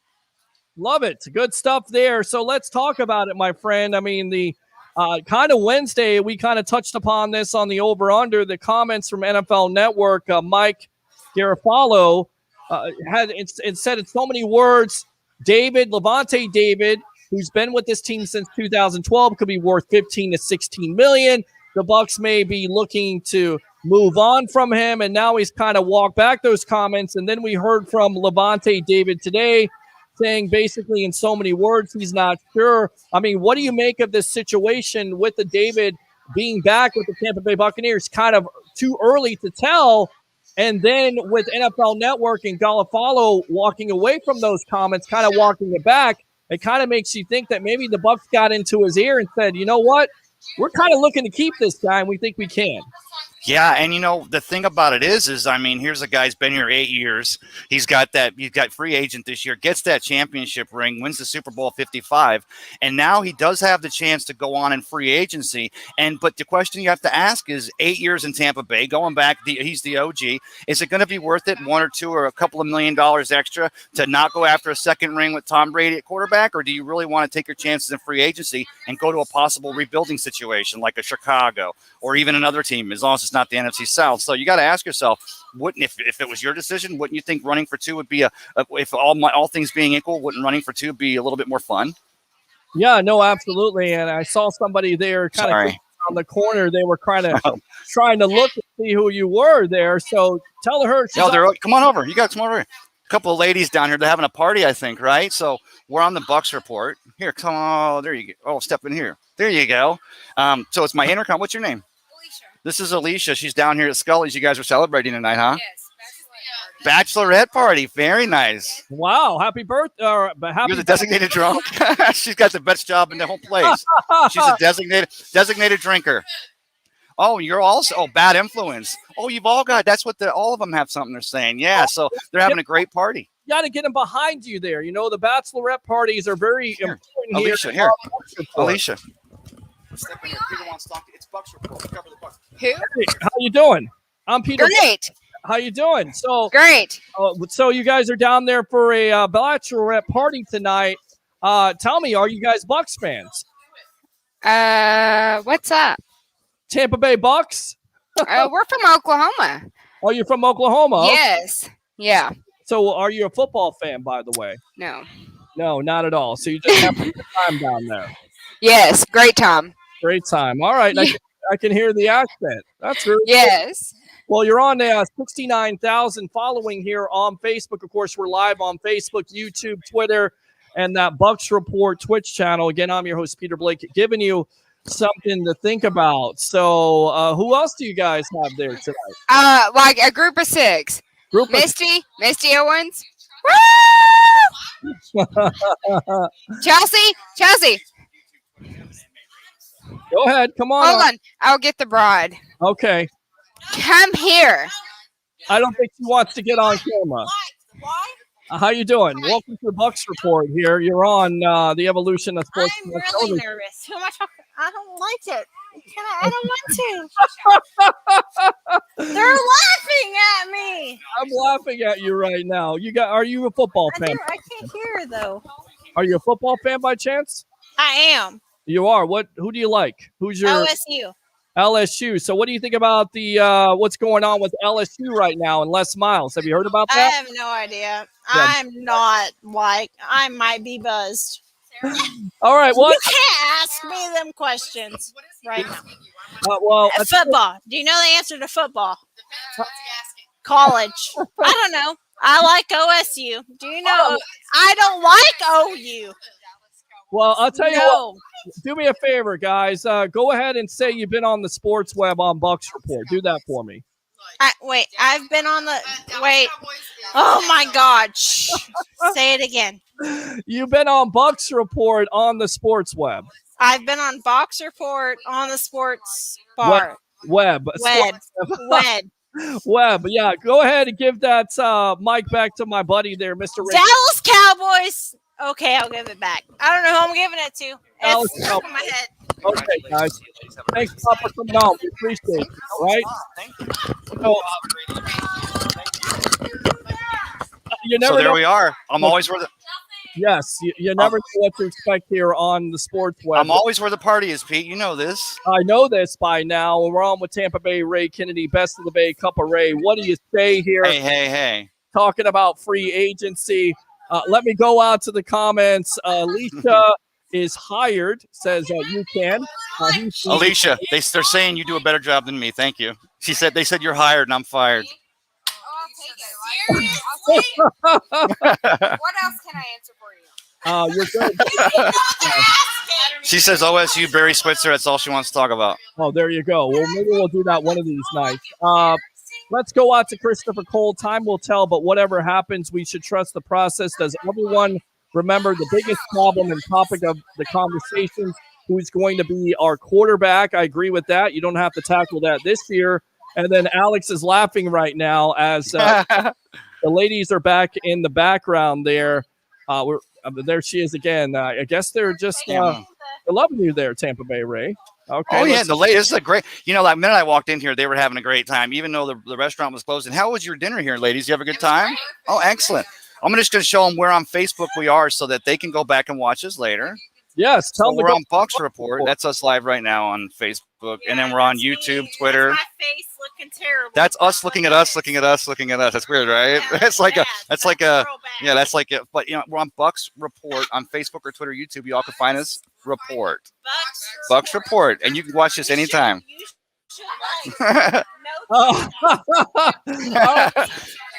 Love it. Good stuff there. So let's talk about it, my friend. I mean, the kind of Wednesday, we kind of touched upon this on the over-under. The comments from NFL Network, Mike Garofalo had it said in so many words, Levante David, who's been with this team since 2012, could be worth 15 to 16 million. The Bucs may be looking to move on from him, and now he's kind of walked back those comments. And then we heard from Levante David today, saying basically in so many words he's not sure. I mean, what do you make of this situation with the David being back with the Tampa Bay Buccaneers? Kind of too early to tell. And then with NFL Network and Garofalo walking away from those comments, kind of walking it back, it kind of makes you think that maybe the Bucs got into his ear and said, you know what? We're kind of looking to keep this guy, and we think we can. Yeah, and the thing about it is I mean, here's a guy who's been here 8 years. He's got free agent this year, gets that championship ring, wins the Super Bowl 55, and now he does have the chance to go on in free agency. But the question you have to ask is 8 years in Tampa Bay, going back, he's the OG. Is it going to be worth it, $1 or $2 or a couple of $1 million extra to not go after a second ring with Tom Brady at quarterback, or do you really want to take your chances in free agency and go to a possible rebuilding situation like a Chicago or even another team, as long as it's not the NFC South? So you got to ask yourself, if it was your decision, wouldn't you think running for two would be if all things being equal, wouldn't running for two be a little bit more fun? Yeah, no, absolutely. And I saw somebody there kind of on the corner. They were kind of trying to look and see who you were there. So tell her. Come on over. You got to come over here. A couple of ladies down here. They're having a party, I think, right? So we're on the Bucs Report. Here, come on. There you go. Oh, step in here. There you go. So it's my intercom. What's your name? This is Alicia. She's down here at Scully's. You guys are celebrating tonight, huh? Yes. Bachelorette party. Very nice. Wow. Happy birthday. You're the designated drunk? She's got the best job in the whole place. She's a designated drinker. Oh, you're also bad influence. Oh, you've all got, that's what all of them have something they're saying. Yeah, so they're having a great party. You got to get them behind you there. The bachelorette parties are very important Alicia, here. Alicia. Step in here. Peter wants to talk to you. It's Bucs Report. Cover the Bucs. Who? Hey, how you doing? I'm Peter. Great. How you doing? Great. So you guys are down there for a bachelorette party tonight. Tell me, are you guys Bucs fans? What's up? Tampa Bay Bucs? We're from Oklahoma. Oh, you're from Oklahoma? Yes. Yeah. So are you a football fan, by the way? No. No, not at all. So you just have a good time down there. Yes. Great time. Great time. All right. Yeah. I can hear the accent. That's really yes. Cool. Well, you're on 69,000 following here on Facebook. Of course, we're live on Facebook, YouTube, Twitter, and that Bucs Report Twitch channel. Again, I'm your host, Peter Blake, giving you something to think about. So who else do you guys have there tonight? Like a group of six. Misty Owens. Woo! Chelsea. Go ahead. Come on. Hold on. I'll get the broad. Okay. Come here. I don't think she wants to get on camera. Why? How you doing? Welcome to the Bucs Report here. You're on the Evolution of Sports. I'm really nervous. Who am I talking? I don't like it. I don't want to. They're laughing at me. I'm laughing at you right now. Are you a football fan? I can't hear though. Are you a football fan by chance? I am. You are. Who do you like? Who's your OSU? LSU. So what do you think about the what's going on with LSU right now and Les Miles? Have you heard about I that? have no idea. I'm not I might be buzzed. All right. What? You can't ask me them questions right now. Well, football. Do you know the answer to football? College. I don't know. I like OSU. Do you know? I don't like OU. Well, I'll tell you what. Do me a favor, guys. Go ahead and say you've been on the Sports Web on Bucs Report. Do that for me. I've been on the. Wait. Oh my God. Shh. Say it again. You've been on Bucs Report on the Sports Web. I've been on Box Report, on the sports bar. Web. Web. Yeah, go ahead and give that mic back to my buddy there, Mr. Ray. Dallas Cowboys. Okay, I'll give it back. I don't know who I'm giving it to. Dallas It's stuck in my head. Okay, guys. Thanks a lot for coming on. We appreciate it. All right. So there we are. I'm always where the Yes, you never know what to expect here on the sports web. I'm always where the party is, Pete. You know this. I know this by now. We're on with Tampa Bay Ray Kennedy, Best of the Bay, Cup of Ray. What do you say here? Hey. Talking about free agency. Let me go out to the comments. Alicia is hired, says you can. Alicia, they're saying you do a better job than me. Thank you. They said you're hired and I'm fired. What else can I answer for you? You're good. She says OSU, Barry Switzer. That's all she wants to talk about. Oh, there you go. Well, maybe we'll do that one of these nights. Let's go out to Christopher Cole. Time will tell, but whatever happens, we should trust the process. Does everyone remember the biggest problem and topic of the conversations? Who's going to be our quarterback? I agree with that. You don't have to tackle that this year. And then Alex is laughing right now as the ladies are back in the background there. There she is again. I guess they're just loving you there, Tampa Bay Ray. Okay. Oh, yeah. The ladies are great. Like, the minute I walked in here, they were having a great time, even though the restaurant was closed. And how was your dinner here, ladies? You have a good time? Oh, excellent. I'm just going to show them where on Facebook we are so that they can go back and watch us later. Yes, tell them we're on Bucs Report. That's us live right now on Facebook, and then we're on YouTube, Twitter. That's my face looking terrible. That's us looking at us, looking at us, looking at us. That's weird, right? Yeah, that's like a. But we're on Bucs Report on Facebook or Twitter, YouTube. You all can find us. Report. Bucs Report, and you can watch this anytime.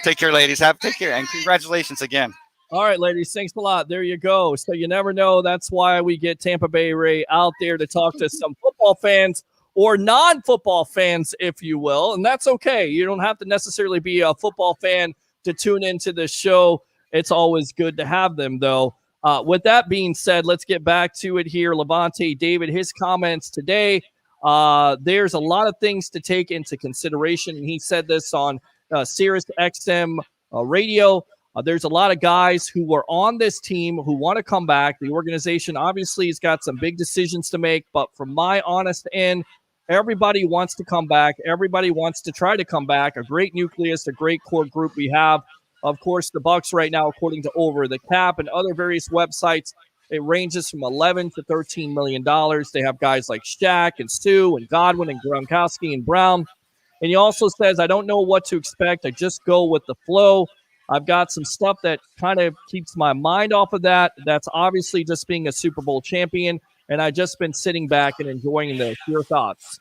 Take care, ladies. Take care, and congratulations again. All right, ladies, thanks a lot. There you go. So you never know. That's why we get Tampa Bay Ray out there to talk to some football fans or non-football fans, if you will. And that's okay. You don't have to necessarily be a football fan to tune into the show. It's always good to have them, though. With that being said, let's get back to it here. Levante David, his comments today. There's a lot of things to take into consideration. And he said this on Sirius XM radio. There's a lot of guys who were on this team who want to come back. The organization obviously has got some big decisions to make, but from my honest end, everybody wants to come back. Everybody wants to try to come back. A great nucleus, a great core group we have. Of course, the Bucs right now, according to Over the Cap and other various websites, it ranges from $11 to $13 million. They have guys like Shaq and Sue and Godwin and Gronkowski and Brown. And he also says, I don't know what to expect. I just go with the flow. I've got some stuff that kind of keeps my mind off of that. That's obviously just being a Super Bowl champion. And I've just been sitting back and enjoying this. Your thoughts?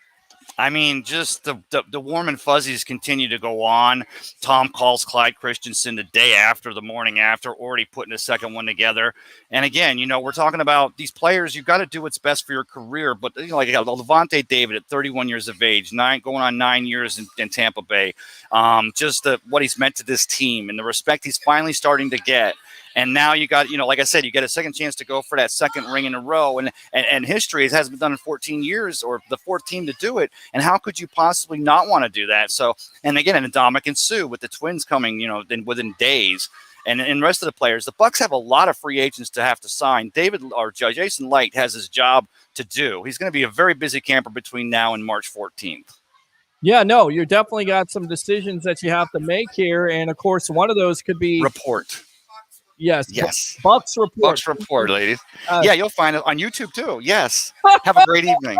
I mean, just the warm and fuzzies continue to go on. Tom calls Clyde Christensen the day after, the morning after, already putting a second one together. And again, we're talking about these players. You've got to do what's best for your career. But like Levante David at 31 years of age, going on 9 years in Tampa Bay, what he's meant to this team and the respect he's finally starting to get. And now you got, like I said, you get a second chance to go for that second ring in a row. And history, it hasn't been done in 14 years or the fourth team to do it. And how could you possibly not want to do that? So, and again, and Dominic and Sue with the Twins coming, within days. And the rest of the players, the Bucs have a lot of free agents to have to sign. Jason Light has his job to do. He's going to be a very busy camper between now and March 14th. Yeah, no, you definitely got some decisions that you have to make here. And of course, one of those could be report. Yes. Bucs Report. Bucs Report, ladies. Yeah, you'll find it on YouTube too. Yes. Have a great evening.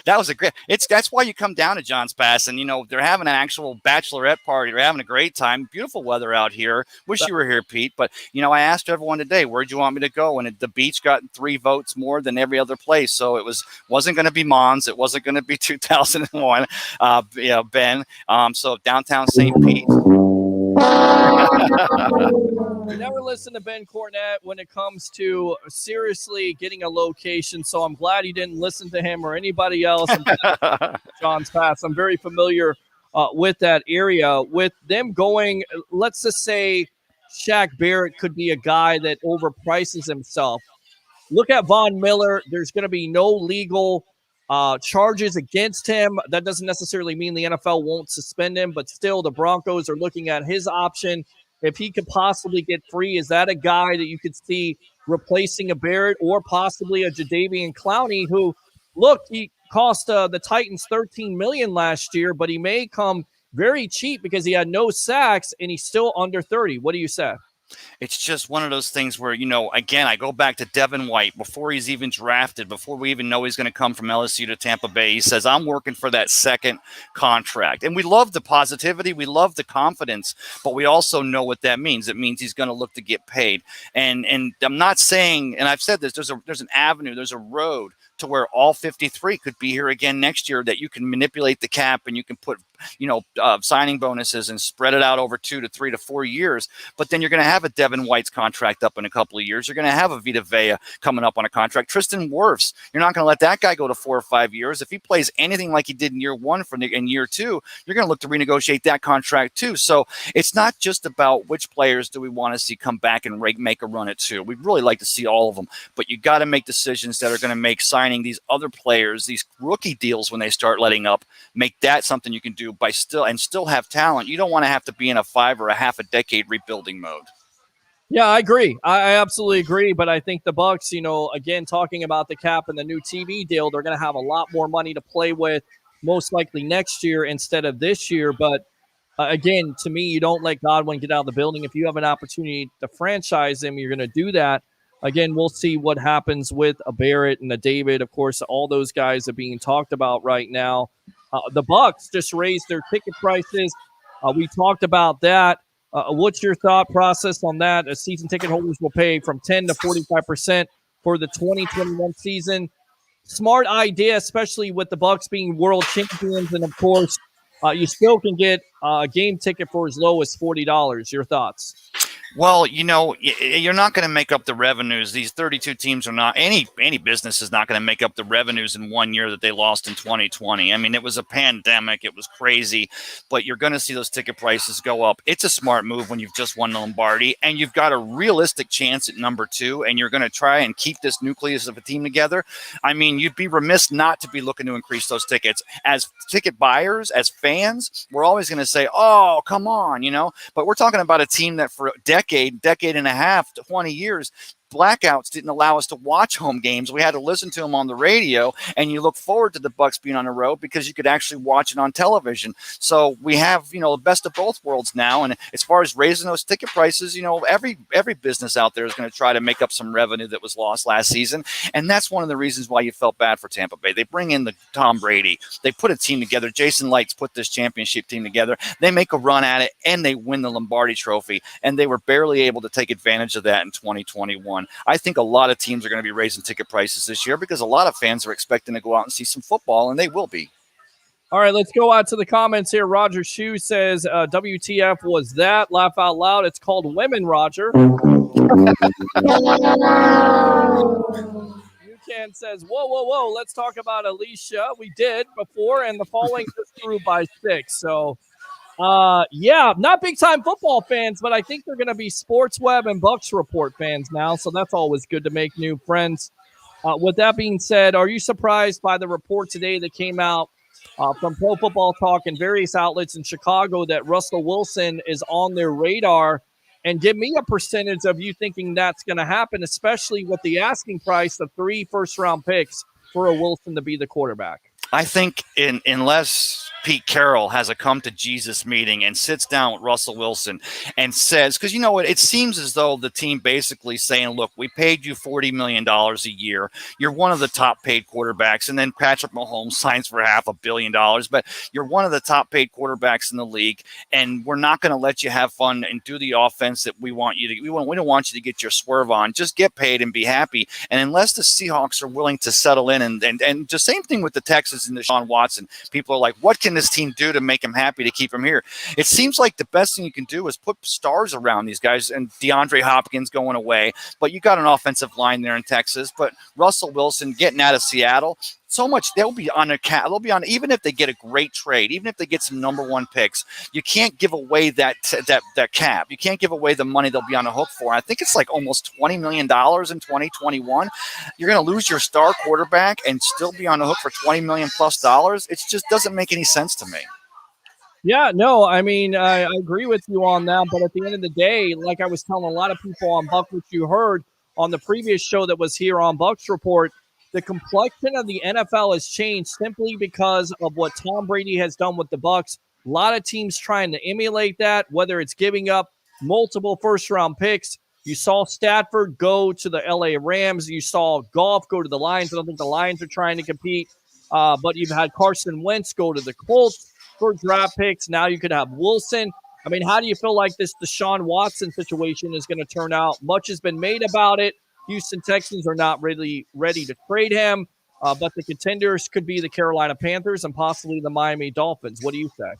That was that's why you come down to John's Pass and they're having an actual bachelorette party. They're having a great time. Beautiful weather out here. Wish you were here, Pete. But I asked everyone today, where'd you want me to go? And the beach got 3 votes more than every other place. So it wasn't going to be Mons. It wasn't going to be 2001. Ben. So downtown St. Pete. You never listen to Ben Cornett when it comes to seriously getting a location, so I'm glad you didn't listen to him or anybody else. John's Pass. I'm very familiar with that area. With them going, let's just say Shaq Barrett could be a guy that overprices himself. look at Von Miller. There's going to be no legal charges against him. That doesn't necessarily mean the NFL won't suspend him, but still the Broncos are looking at his option. If he could possibly get free, is that a guy that you could see replacing a Barrett or possibly a Jadeveon Clowney who, look, he cost the Titans $13 million last year, but he may come very cheap because he had no sacks and he's still under 30. What do you say? It's just one of those things where, again, I go back to Devin White before he's even drafted, before we even know he's going to come from LSU to Tampa Bay. He says, I'm working for that second contract. And we love the positivity. We love the confidence, but we also know what that means. It means he's going to look to get paid. And I'm not saying, and I've said this, there's an avenue, there's a road to where all 53 could be here again next year, that you can manipulate the cap and you can put, signing bonuses and spread it out over 2 to 3 to 4 years. But then you're going to have a Devin White's contract up in a couple of years. You're going to have a Vita Vea coming up on a contract. Tristan Wirfs, you're not going to let that guy go to 4 or 5 years. If he plays anything like he did in year one in year two, you're going to look to renegotiate that contract too. So it's not just about which players do we want to see come back and make a run at two. We'd really like to see all of them, but you got to make decisions that are going to make signing these other players, these rookie deals when they start letting up, make that something you can do by still have talent. You don't want to have to be in a 5 or a half a decade rebuilding mode. Yeah, I agree. I absolutely agree. But I think the Bucs, again, talking about the cap and the new TV deal, they're going to have a lot more money to play with, most likely next year instead of this year. But again, to me, you don't let Godwin get out of the building. If you have an opportunity to franchise him, you're going to do that. Again, we'll see what happens with a Barrett and a David. Of course, all those guys are being talked about right now. The Bucs just raised their ticket prices. We talked about that. What's your thought process on that? Season ticket holders will pay from 10 to 45% for the 2021 season. Smart idea, especially with the Bucs being world champions. And, of course, you still can get a game ticket for as low as $40. Your thoughts? Well, you're not going to make up the revenues. These 32 teams are not, any business is not going to make up the revenues in 1 year that they lost in 2020. I mean, it was a pandemic. It was crazy, but you're going to see those ticket prices go up. It's a smart move when you've just won the Lombardi and you've got a realistic chance at number 2, and you're going to try and keep this nucleus of a team together. I mean, you'd be remiss not to be looking to increase those tickets. As ticket buyers, as fans, we're always going to say, oh, come on, but we're talking about a team that for decade and a half to 20 years, blackouts didn't allow us to watch home games. We had to listen to them on the radio, and you look forward to the Bucs being on the road because you could actually watch it on television. So we have, the best of both worlds now. And as far as raising those ticket prices, every business out there is going to try to make up some revenue that was lost last season. And that's one of the reasons why you felt bad for Tampa Bay. They bring in the Tom Brady. They put a team together. Jason Lights put this championship team together. They make a run at it, and they win the Lombardi Trophy. And they were barely able to take advantage of that in 2021. I think a lot of teams are going to be raising ticket prices this year because a lot of fans are expecting to go out and see some football, and they will be. All right, let's go out to the comments here. Roger Shue says, WTF was that? Laugh out loud. It's called women, Roger. Ken says, whoa. Let's talk about Alicia. We did before, and the following just grew by 6. So, not big-time football fans, but I think they're going to be Sports Web and Bucs Report fans now, so that's always good to make new friends. With that being said, are you surprised by the report today that came out from Pro Football Talk and various outlets in Chicago that Russell Wilson is on their radar? And give me a percentage of you thinking that's going to happen, especially with the asking price of 3 first-round picks for a Wilson to be the quarterback. I think unless Pete Carroll has a come-to-Jesus meeting and sits down with Russell Wilson and says, because it seems as though the team basically saying, look, we paid you $40 million a year. You're one of the top-paid quarterbacks. And then Patrick Mahomes signs for $500 million. But you're one of the top-paid quarterbacks in the league, and we're not going to let you have fun and do the offense that we want you to. We don't want you to get your swerve on. Just get paid and be happy. And unless the Seahawks are willing to settle in, and the same thing with the Texans and Deshaun Watson, people are like, what can this team do to make him happy to keep him here? It seems like the best thing you can do is put stars around these guys, and DeAndre Hopkins going away, but you got an offensive line there in Texas. But Russell Wilson getting out of Seattle, so much. They'll be on a cap. They'll be on, even if they get a great trade, even if they get some number one picks, you can't give away that cap. You can't give away the money they'll be on the hook for. I think it's like almost $20 million in 2021. You're going to lose your star quarterback and still be on the hook for $20 million plus. It just doesn't make any sense to me. Yeah, no, I mean, I agree with you on that. But at the end of the day, like I was telling a lot of people on Buck, which you heard on the previous show that was here on Bucks Report, the complexion of the NFL has changed simply because of what Tom Brady has done with the Bucs. A lot of teams trying to emulate that, whether it's giving up multiple first-round picks. You saw Stafford go to the LA Rams. You saw Goff go to the Lions. I don't think the Lions are trying to compete. But you've had Carson Wentz go to the Colts for draft picks. Now you could have Wilson. I mean, how do you feel like this Deshaun Watson situation is going to turn out? Much has been made about it. Houston Texans are not really ready to trade him, but the contenders could be the Carolina Panthers and possibly the Miami Dolphins. What do you say?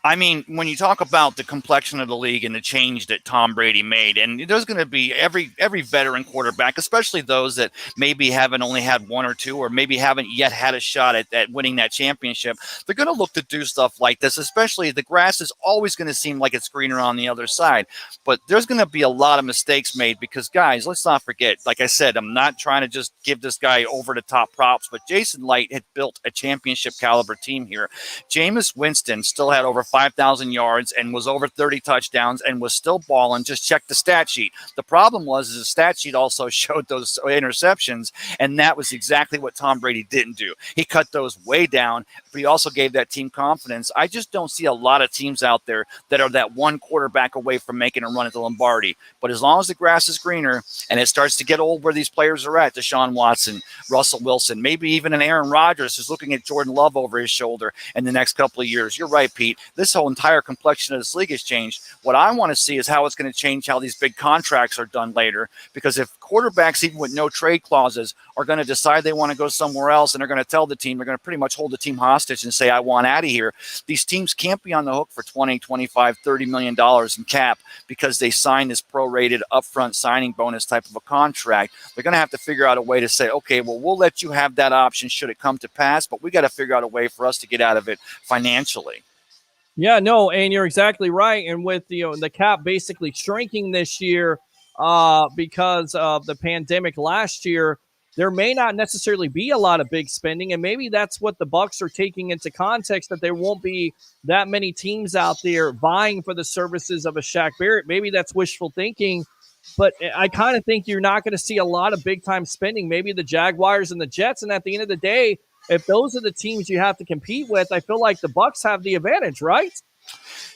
I mean, when you talk about the complexion of the league and the change that Tom Brady made, and there's going to be every veteran quarterback, especially those that maybe haven't only had one or two or maybe haven't yet had a shot at winning that championship, they're going to look to do stuff like this, especially the grass is always going to seem like it's greener on the other side. But there's going to be a lot of mistakes made because, guys, let's not forget, like I said, I'm not trying to just give this guy over-the-top props, but Jason Light had built a championship caliber team here. Jameis Winston still had over 5,000 yards and was over 30 touchdowns and was still balling. Just check the stat sheet. The problem was the stat sheet also showed those interceptions, and that was exactly what Tom Brady didn't do. He cut those way down, but he also gave that team confidence. I just don't see a lot of teams out there that are that one quarterback away from making a run at the Lombardi. But as long as the grass is greener and it starts to get old where these players are at, Deshaun Watson, Russell Wilson, maybe even an Aaron Rodgers who's looking at Jordan Love over his shoulder in the next couple of years. You're right, Pete. This whole entire complexion of this league has changed. What I want to see is how it's going to change how these big contracts are done later. Because if quarterbacks, even with no trade clauses, are going to decide they want to go somewhere else and they're going to tell the team, they're going to pretty much hold the team hostage and say, I want out of here. These teams can't be on the hook for $20, $25, $30 million in cap because they signed this prorated upfront signing bonus type of a contract. They're going to have to figure out a way to say, okay, well, we'll let you have that option should it come to pass, but we got to figure out a way for us to get out of it financially. Yeah, no, and you're exactly right. And with the cap basically shrinking this year because of the pandemic last year, there may not necessarily be a lot of big spending, and maybe that's what the Bucs are taking into context, that there won't be that many teams out there vying for the services of a Shaq Barrett. Maybe that's wishful thinking, but I kind of think you're not going to see a lot of big-time spending. Maybe the Jaguars and the Jets, and at the end of the day, if those are the teams you have to compete with, I feel like the Bucs have the advantage, right?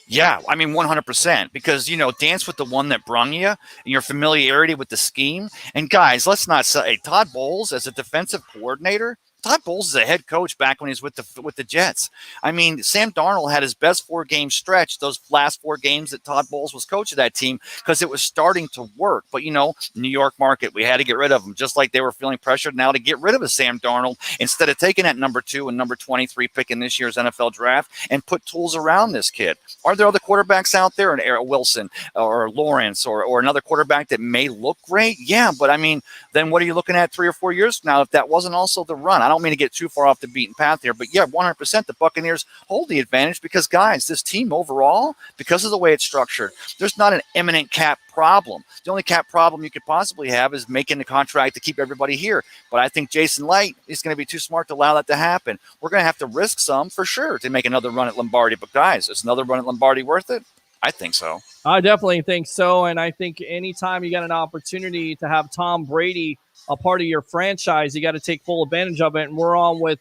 Yeah, I mean 100%, because dance with the one that brung you and your familiarity with the scheme. And guys, let's not say Todd Bowles as a defensive coordinator. Todd Bowles is a head coach back when he was with the Jets. I mean, Sam Darnold had his best 4-game stretch, those last 4 games that Todd Bowles was coach of that team, because it was starting to work. But, New York market, we had to get rid of him, just like they were feeling pressured now to get rid of a Sam Darnold instead of taking that number 2 and number 23 pick in this year's NFL draft and put tools around this kid. Are there other quarterbacks out there, an Wilson or Lawrence or another quarterback that may look great? Yeah, but I mean, then what are you looking at 3 or 4 years from now if that wasn't also the run? I don't mean to get too far off the beaten path here, but yeah, 100% the Buccaneers hold the advantage because, guys, this team overall, because of the way it's structured, there's not an imminent cap problem. The only cap problem you could possibly have is making the contract to keep everybody here. But I think Jason Light is going to be too smart to allow that to happen. We're going to have to risk some for sure to make another run at Lombardi. But, guys, is another run at Lombardi worth it? I think so. I definitely think so. And I think anytime you got an opportunity to have Tom Brady a part of your franchise, you got to take full advantage of it. And we're on with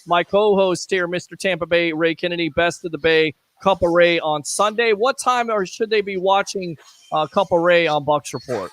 my co-host here, Mr. Tampa Bay, Ray Kennedy, Best of the Bay, Cup of Ray on Sunday. What time or should they be watching Cup of Ray on Bucs Report?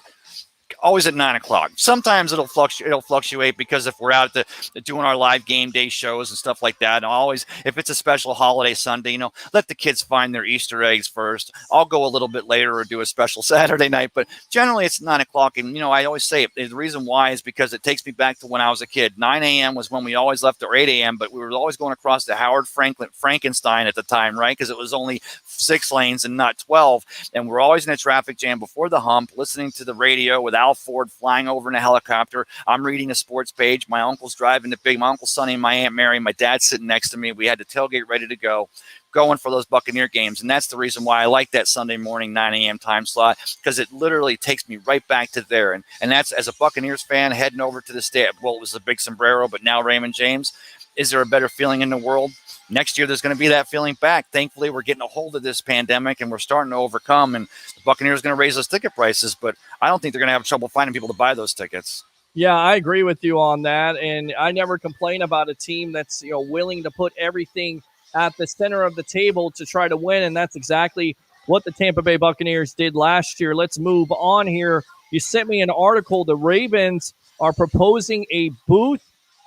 Always at 9 o'clock. Sometimes it'll fluctuate because if we're out doing our live game day shows and stuff like that, and always if it's a special holiday Sunday, let the kids find their Easter eggs first. I'll go a little bit later or do a special Saturday night, but generally it's 9 o'clock. And I always say the reason why is because it takes me back to when I was a kid. 9 a.m. was when we always left, or 8 a.m., but we were always going across the Howard Frankenstein at the time, right? Because it was only 6 lanes and not 12. And we're always in a traffic jam before the hump, listening to the radio with Al Ford flying over in a helicopter. I'm reading a sports page. My uncle's driving the big. My Uncle Sonny and my Aunt Mary. My dad's sitting next to me. We had the tailgate ready to go, going for those Buccaneer games. And that's the reason why I like that Sunday morning 9 a.m. time slot, because it literally takes me right back to there. And that's, as a Buccaneers fan, heading over to the state. Well, it was a big sombrero, but now Raymond James. Is there a better feeling in the world? Next year, there's going to be that feeling back. Thankfully, we're getting a hold of this pandemic, and we're starting to overcome. And the Buccaneers are going to raise those ticket prices, but I don't think they're going to have trouble finding people to buy those tickets. Yeah, I agree with you on that, and I never complain about a team that's willing to put everything at the center of the table to try to win, and that's exactly what the Tampa Bay Buccaneers did last year. Let's move on here. You sent me an article. The Ravens are proposing a booth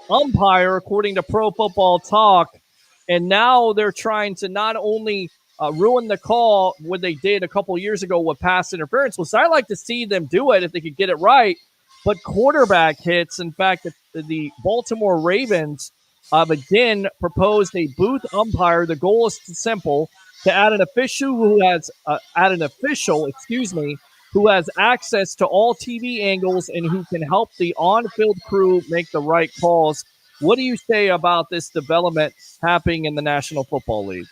umpire, according to Pro Football Talk, and now they're trying to not only ruin the call, what they did a couple years ago with pass interference, which I like to see them do it if they could get it right, but quarterback hits. In fact, the Baltimore Ravens again proposed a booth umpire. The goal is simple: to add an official who has who has access to all TV angles and who can help the on-field crew make the right calls. What do you say about this development happening in the National Football League?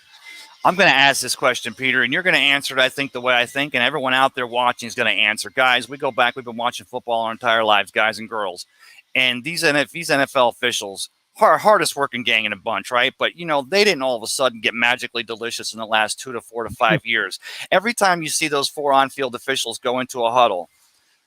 I'm going to ask this question, Peter, and you're going to answer it, I think, the way I think, and everyone out there watching is going to answer. Guys, we go back. We've been watching football our entire lives, guys and girls. And these NFL officials, hardest working gang in a bunch, right? But, they didn't all of a sudden get magically delicious in the last 2 to 4 to 5 years. Every time you see those 4 on-field officials go into a huddle,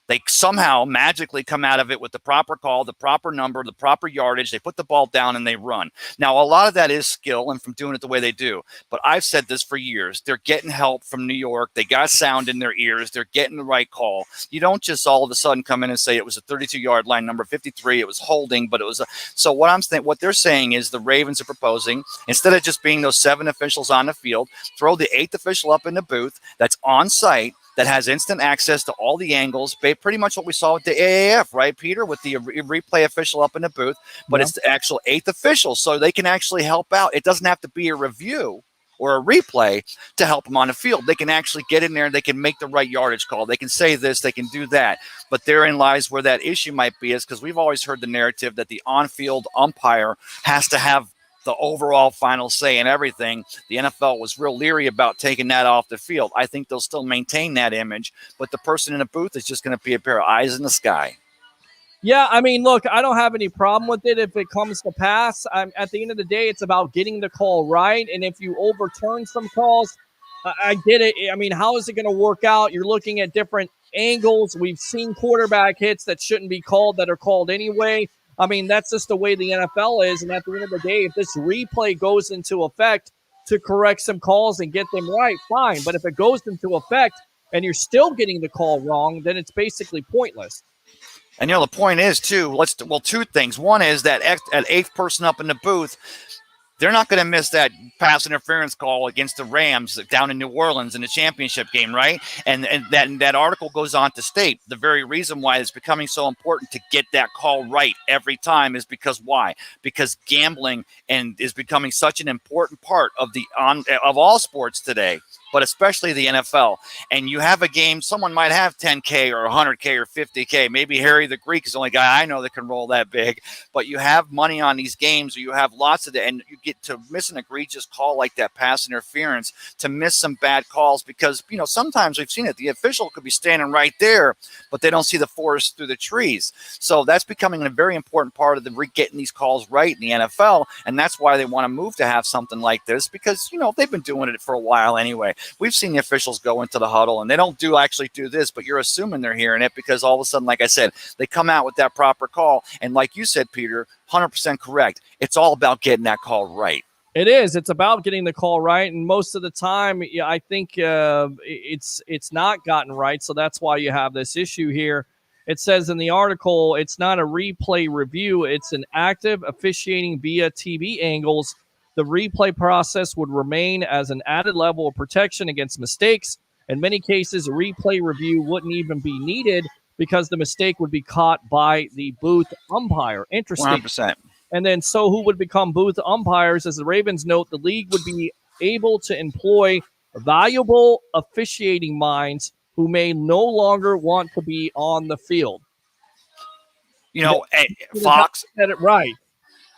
they somehow magically come out of it with the proper call, the proper number, the proper yardage. They put the ball down and they run. Now, a lot of that is skill and from doing it the way they do. But I've said this for years. They're getting help from New York. They got sound in their ears. They're getting the right call. You don't just all of a sudden come in and say it was a 32-yard line, number 53. It was holding, but it was so what they're saying is the Ravens are proposing, instead of just being those 7 officials on the field, throw the 8th official up in the booth that's on site, that has instant access to all the angles, pretty much what we saw with the AAF, right, Peter, with the replay official up in the booth, but It's the actual 8th official, so they can actually help out. It doesn't have to be a review or a replay to help them on the field. They can actually get in there and they can make the right yardage call. They can say this, they can do that. But therein lies where that issue might be, is because we've always heard the narrative that the on-field umpire has to have the overall final say in everything. The NFL was real leery about taking that off the field. I think they'll still maintain that image, but the person in the booth is just going to be a pair of eyes in the sky. Yeah, I mean, look, I don't have any problem with it if it comes to pass. At the end of the day, it's about getting the call right, and if you overturn some calls, I get it. I mean, how is it going to work out? You're looking at different angles. We've seen quarterback hits that shouldn't be called that are called anyway. I mean, that's just the way the NFL is. And at the end of the day, if this replay goes into effect to correct some calls and get them right, fine. But if it goes into effect and you're still getting the call wrong, then it's basically pointless. And, the point is, too, 2 things. One is that 8th person up in the booth, they're not going to miss that pass interference call against the Rams down in New Orleans in the championship game, right? And that article goes on to state the very reason why it's becoming so important to get that call right every time is because why? Because gambling is becoming such an important part of of all sports today, but especially the NFL. And you have a game, someone might have 10K or 100K or 50K. Maybe Harry the Greek is the only guy I know that can roll that big. But you have money on these games, or you have lots of it, and you get to miss an egregious call like that pass interference, to miss some bad calls because, sometimes we've seen it. The official could be standing right there, but they don't see the forest through the trees. So that's becoming a very important part of getting these calls right in the NFL, and that's why they want to move to have something like this because, they've been doing it for a while anyway. We've seen the officials go into the huddle, and they don't actually do this, but you're assuming they're hearing it because all of a sudden, like I said, they come out with that proper call. And like you said, Peter, 100% correct. It's all about getting that call right. It is. It's about getting the call right, and most of the time, I think it's not gotten right, so that's why you have this issue here. It says in the article, it's not a replay review. It's an active officiating via TV angles. The replay process would remain as an added level of protection against mistakes. In many cases, a replay review wouldn't even be needed because the mistake would be caught by the booth umpire. Interesting. 100%. And then, so who would become booth umpires? As the Ravens note, the league would be able to employ valuable officiating minds who may no longer want to be on the field. Fox said it right.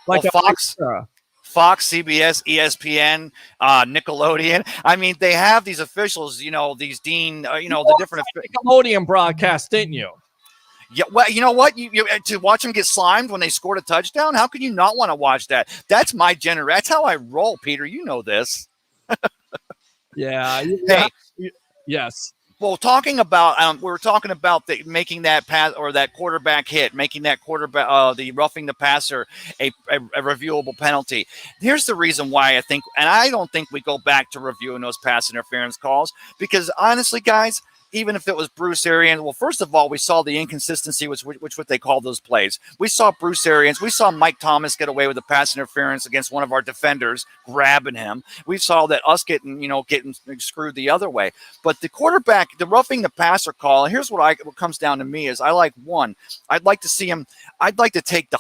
Like Fox, CBS, ESPN, Nickelodeon. I mean, they have these officials, these dean, the different Nickelodeon broadcast, didn't you? Yeah, well, you know what? You to watch them get slimed when they scored a touchdown. How can you not want to watch that? That's my generation. That's how I roll, Peter. You know this. Yeah. Hey. Yes. Well, talking about we were talking about making that pass or that quarterback hit, making that quarterback the roughing the passer a reviewable penalty. Here's the reason why I think, and I don't think we go back to reviewing those pass interference calls because honestly, guys, even if it was Bruce Arians, well, first of all, we saw the inconsistency, which what they call those plays. We saw Bruce Arians. We saw Mike Thomas get away with a pass interference against one of our defenders, grabbing him. We saw that us getting screwed the other way. But the quarterback, the roughing the passer call, and here's what comes down to me is I'd like to see him. I'd like to take the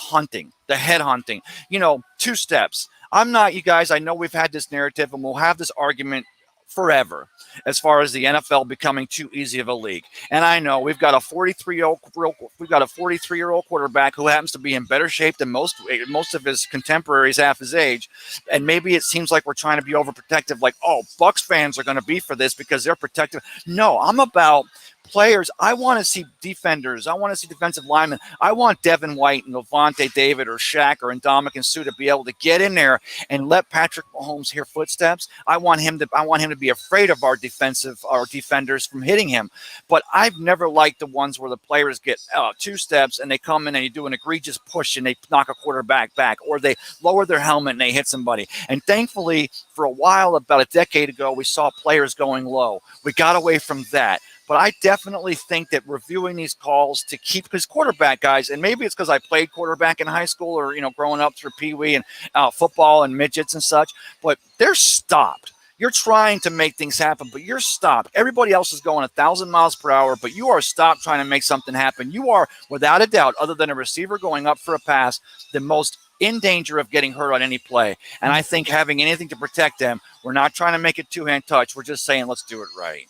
head hunting, 2 steps. I'm not, you guys, I know we've had this narrative and we'll have this argument forever as far as the NFL becoming too easy of a league. And I know we've got a 43-year-old quarterback who happens to be in better shape than most of his contemporaries half his age. And maybe it seems like we're trying to be overprotective, like, oh, Bucs fans are going to be for this because they're protective. No, I'm about players. I want to see defenders. I want to see defensive linemen. I want Devin White and Levante David or Shaq or Ndamukong Suh to be able to get in there and let Patrick Mahomes hear footsteps. I want him to be afraid of our defenders from hitting him. But I've never liked the ones where the players get 2 steps and they come in and you do an egregious push and they knock a quarterback back, or they lower their helmet and they hit somebody. And thankfully, for a while, about a decade ago, we saw players going low. We got away from that. But I definitely think that reviewing these calls to keep his quarterback guys, and maybe it's because I played quarterback in high school or, growing up through Pee Wee and football and midgets and such, but they're stopped. You're trying to make things happen, but you're stopped. Everybody else is going 1,000 miles per hour, but you are stopped trying to make something happen. You are, without a doubt, other than a receiver going up for a pass, the most in danger of getting hurt on any play. And I think having anything to protect them, we're not trying to make it two-hand touch. We're just saying, let's do it right.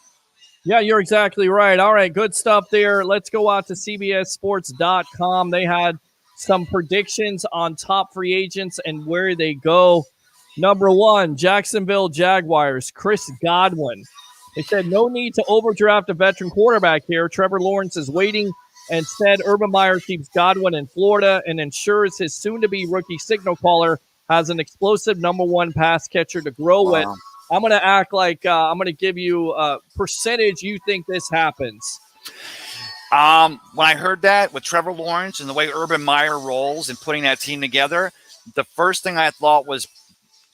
Yeah, you're exactly right. All right, good stuff there. Let's go out to CBSSports.com. They had some predictions on top free agents and where they go. Number 1, Jacksonville Jaguars, Chris Godwin. They said no need to overdraft a veteran quarterback here. Trevor Lawrence is waiting and said Urban Meyer keeps Godwin in Florida and ensures his soon-to-be rookie signal caller has an explosive number 1 pass catcher to grow with. I'm going to act like I'm going to give you a percentage you think this happens. When I heard that with Trevor Lawrence and the way Urban Meyer rolls and putting that team together, the first thing I thought was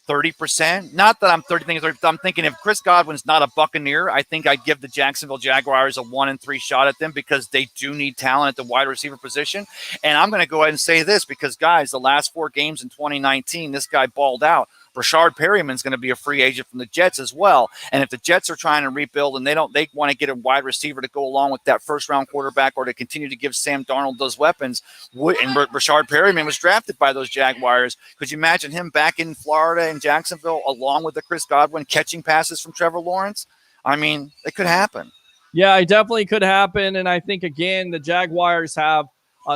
30%. Not that I'm 30 things. I'm thinking if Chris Godwin's not a Buccaneer, I think I'd give the Jacksonville Jaguars a 1-3 shot at them because they do need talent at the wide receiver position. And I'm going to go ahead and say this because, guys, the last 4 games in 2019, this guy balled out. Rashard Perriman's going to be a free agent from the Jets as well. And if the Jets are trying to rebuild and they want to get a wide receiver to go along with that first-round quarterback or to continue to give Sam Darnold those weapons, and Rashard Perriman was drafted by those Jaguars, could you imagine him back in Florida and Jacksonville along with the Chris Godwin catching passes from Trevor Lawrence? I mean, it could happen. Yeah, it definitely could happen. And I think, again, the Jaguars have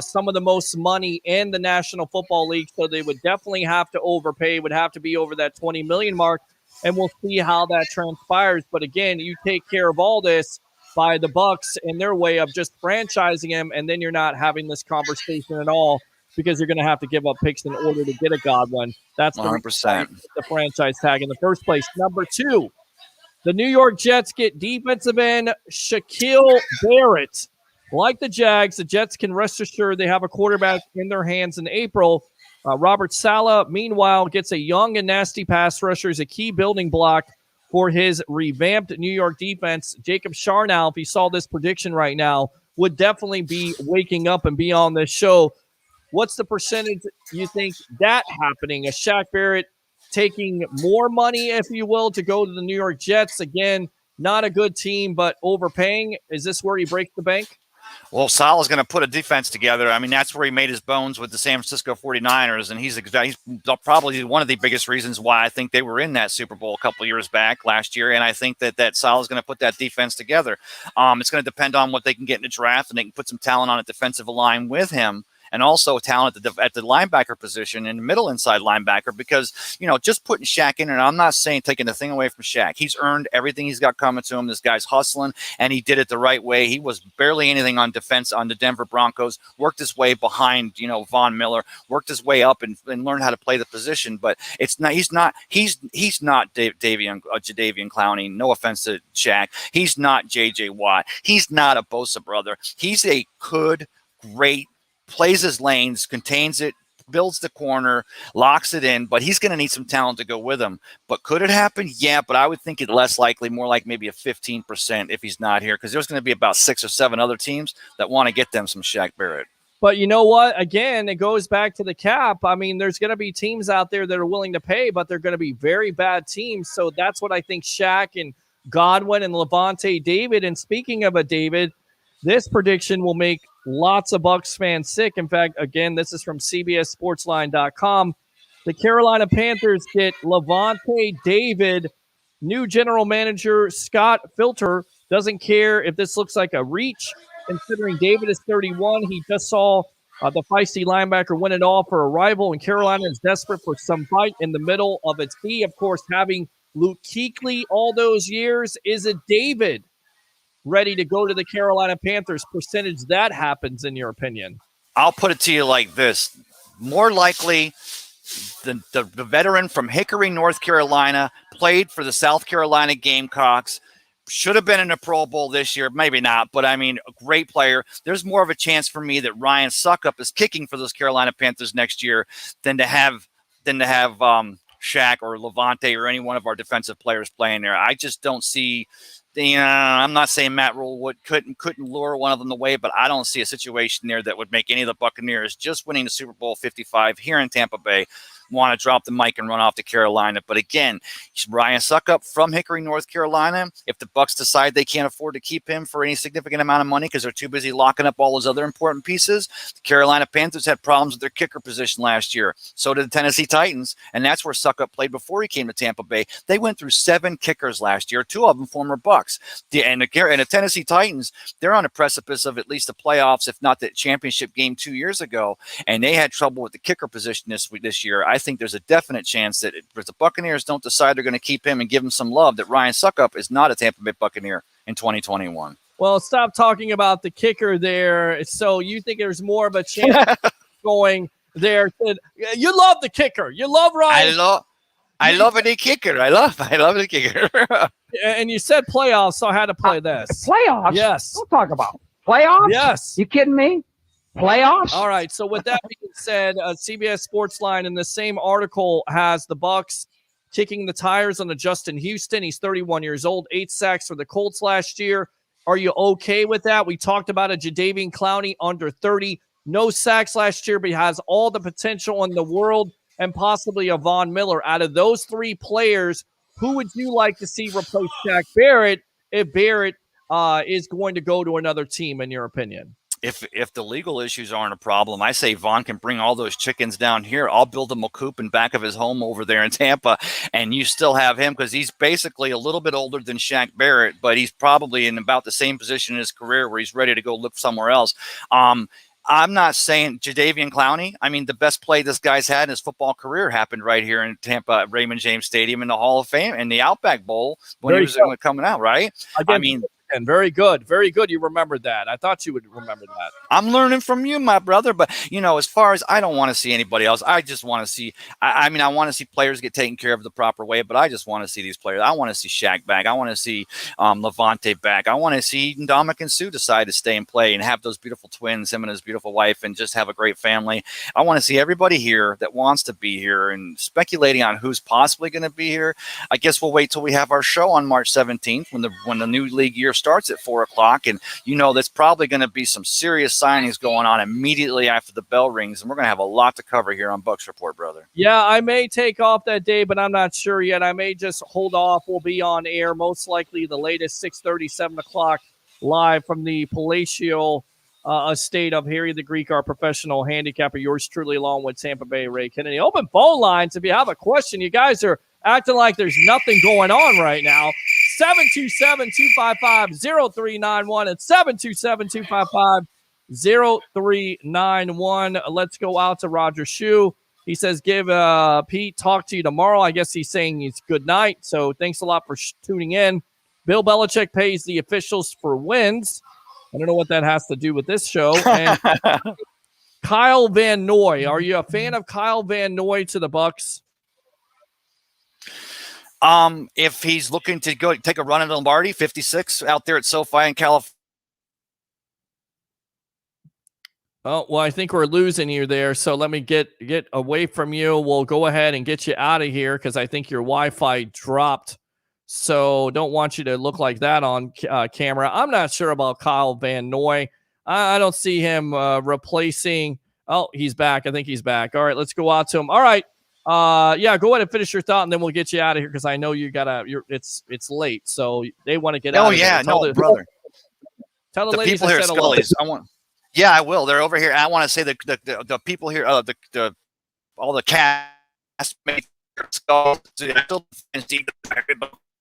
some of the most money in the National Football League, so they would definitely have to overpay, would have to be over that $20 million mark, and we'll see how that transpires. But again, you take care of all this by the Bucs in their way of just franchising him, and then you're not having this conversation at all because you're going to have to give up picks in order to get a Godwin. That's 100%. The franchise tag in the first place. Number 2, the New York Jets get defensive end Shaquille Barrett. Like the Jags, the Jets can rest assured they have a quarterback in their hands in April. Robert Saleh, meanwhile, gets a young and nasty pass rusher as a key building block for his revamped New York defense. Jacob Charnow, if he saw this prediction right now, would definitely be waking up and be on this show. What's the percentage you think that happening? A Shaq Barrett taking more money, if you will, to go to the New York Jets? Again, not a good team, but overpaying. Is this where he breaks the bank? Well, Salah's going to put a defense together. I mean, that's where he made his bones with the San Francisco 49ers, and he's probably one of the biggest reasons why I think they were in that Super Bowl a couple years back last year, and I think that Salah's going to put that defense together. It's going to depend on what they can get in the draft, and they can put some talent on a defensive line with him, and also talent at the linebacker position and middle inside linebacker, because, just putting Shaq in, and I'm not saying taking the thing away from Shaq. He's earned everything he's got coming to him. This guy's hustling, and he did it the right way. He was barely anything on defense on the Denver Broncos, worked his way behind, Von Miller, worked his way up and learned how to play the position. But he's not Jadeveon Clowney. No offense to Shaq. He's not J.J. Watt. He's not a Bosa brother. He's a great, plays his lanes, contains it, builds the corner, locks it in, but he's going to need some talent to go with him. But could it happen? Yeah, but I would think it less likely, more like maybe a 15% if he's not here, because there's going to be about 6 or 7 other teams that want to get them some Shaq Barrett. But you know what? Again, it goes back to the cap. I mean, there's going to be teams out there that are willing to pay, but they're going to be very bad teams. So that's what I think Shaq and Godwin and Levante David. And speaking of a David, this prediction will make lots of Bucs fans sick. In fact, again, this is from CBSSportsline.com. The Carolina Panthers get Levante David. New general manager Scott Filter doesn't care if this looks like a reach, considering David is 31. He just saw the feisty linebacker win it all for a rival, and Carolina is desperate for some fight in the middle of its D. Of course, having Luke Kuechly all those years. Is it David ready to go to the Carolina Panthers? Percentage that happens, in your opinion? I'll put it to you like this. More likely, the veteran from Hickory, North Carolina, played for the South Carolina Gamecocks, should have been in a Pro Bowl this year. Maybe not, but I mean, a great player. There's more of a chance for me that Ryan Suckup is kicking for those Carolina Panthers next year than to have Shaq or Levante or any one of our defensive players playing there. I just don't see. I'm not saying Matt Rule couldn't lure one of them away, but I don't see a situation there that would make any of the Buccaneers just winning the Super Bowl 55 here in Tampa Bay want to drop the mic and run off to Carolina. But again, Ryan Suckup from Hickory, North Carolina. If the Bucs decide they can't afford to keep him for any significant amount of money because they're too busy locking up all those other important pieces, the Carolina Panthers had problems with their kicker position last year. So did the Tennessee Titans, and that's where Suckup played before he came to Tampa Bay. They went through 7 kickers last year, 2 of them former Bucs. And the Tennessee Titans, they're on the precipice of at least the playoffs, if not the championship game 2 years ago, and they had trouble with the kicker position this year. I think there's a definite chance that if the Buccaneers don't decide they're going to keep him and give him some love, that Ryan Suckup is not a Tampa Bay Buccaneer in 2021. Well, stop talking about the kicker there. So you think there's more of a chance going there? You love the kicker. You love Ryan. I love any kicker. I love the kicker. And you said playoffs, so I had to play this. Playoffs? Yes. Don't talk about playoffs. Yes. You kidding me? Playoffs? All right. So with that being said, CBS Sportsline in the same article has the Bucs kicking the tires on the Justin Houston. He's 31 years old, 8 sacks for the Colts last year. Are you okay with that? We talked about a Jadeveon Clowney under 30, no sacks last year, but he has all the potential in the world, and possibly a Von Miller. Out of those 3 players, who would you like to see replace Shaq Barrett if Barrett is going to go to another team, in your opinion? If the legal issues aren't a problem, I say Vaughn can bring all those chickens down here. I'll build him a coop in back of his home over there in Tampa, and you still have him because he's basically a little bit older than Shaq Barrett, but he's probably in about the same position in his career where he's ready to go look somewhere else. I'm not saying Jadeveon Clowney. I mean, the best play this guy's had in his football career happened right here in Tampa at Raymond James Stadium in the Hall of Fame in the Outback Bowl when he was coming out, right? Again, I mean, and very good. Very good. You remembered that. I thought you would remember that. I'm learning from you, my brother. But, as far as I don't want to see anybody else, I just want to see I want to see players get taken care of the proper way, but I just want to see these players. I want to see Shaq back. I want to see Levante back. I want to see Ndamukong Suh decide to stay and play and have those beautiful twins, him and his beautiful wife, and just have a great family. I want to see everybody here that wants to be here, and speculating on who's possibly going to be here. I guess we'll wait till we have our show on March 17th when the new league year starts at 4:00, and there's probably going to be some serious signings going on immediately after the bell rings, and we're going to have a lot to cover here on Bucs Report, brother. Yeah, I may take off that day, but I'm not sure yet. I may just hold off. We'll be on air most likely the latest 6:30, 7 o'clock live from the palatial estate of Harry the Greek, our professional handicapper, yours truly, along with Tampa Bay Ray Kennedy. Open phone lines if you have a question. You guys are acting like there's nothing going on right now. 727-255-0391 and 727-255-0391. Let's go out to Roger Shue. He says, give Pete, talk to you tomorrow. I guess he's saying it's good night. So thanks a lot for tuning in. Bill Belichick pays the officials for wins. I don't know what that has to do with this show. And Kyle Van Noy. Are you a fan of Kyle Van Noy to the Bucs? If he's looking to go take a run at Lombardi, 56 out there at SoFi in California. Oh, well, I think we're losing you there. So let me get away from you. We'll go ahead and get you out of here because I think your Wi-Fi dropped. So don't want you to look like that on camera. I'm not sure about Kyle Van Noy. I don't see him replacing. Oh, he's back. I think he's back. All right, let's go out to him. All right. Yeah, go ahead and finish your thought, and then we'll get you out of here because I know it's late. So they want to get out of here. Brother. Tell the ladies people here at hello. Scully's. Yeah, I will. They're over here. I want to say the people here, all the castmates.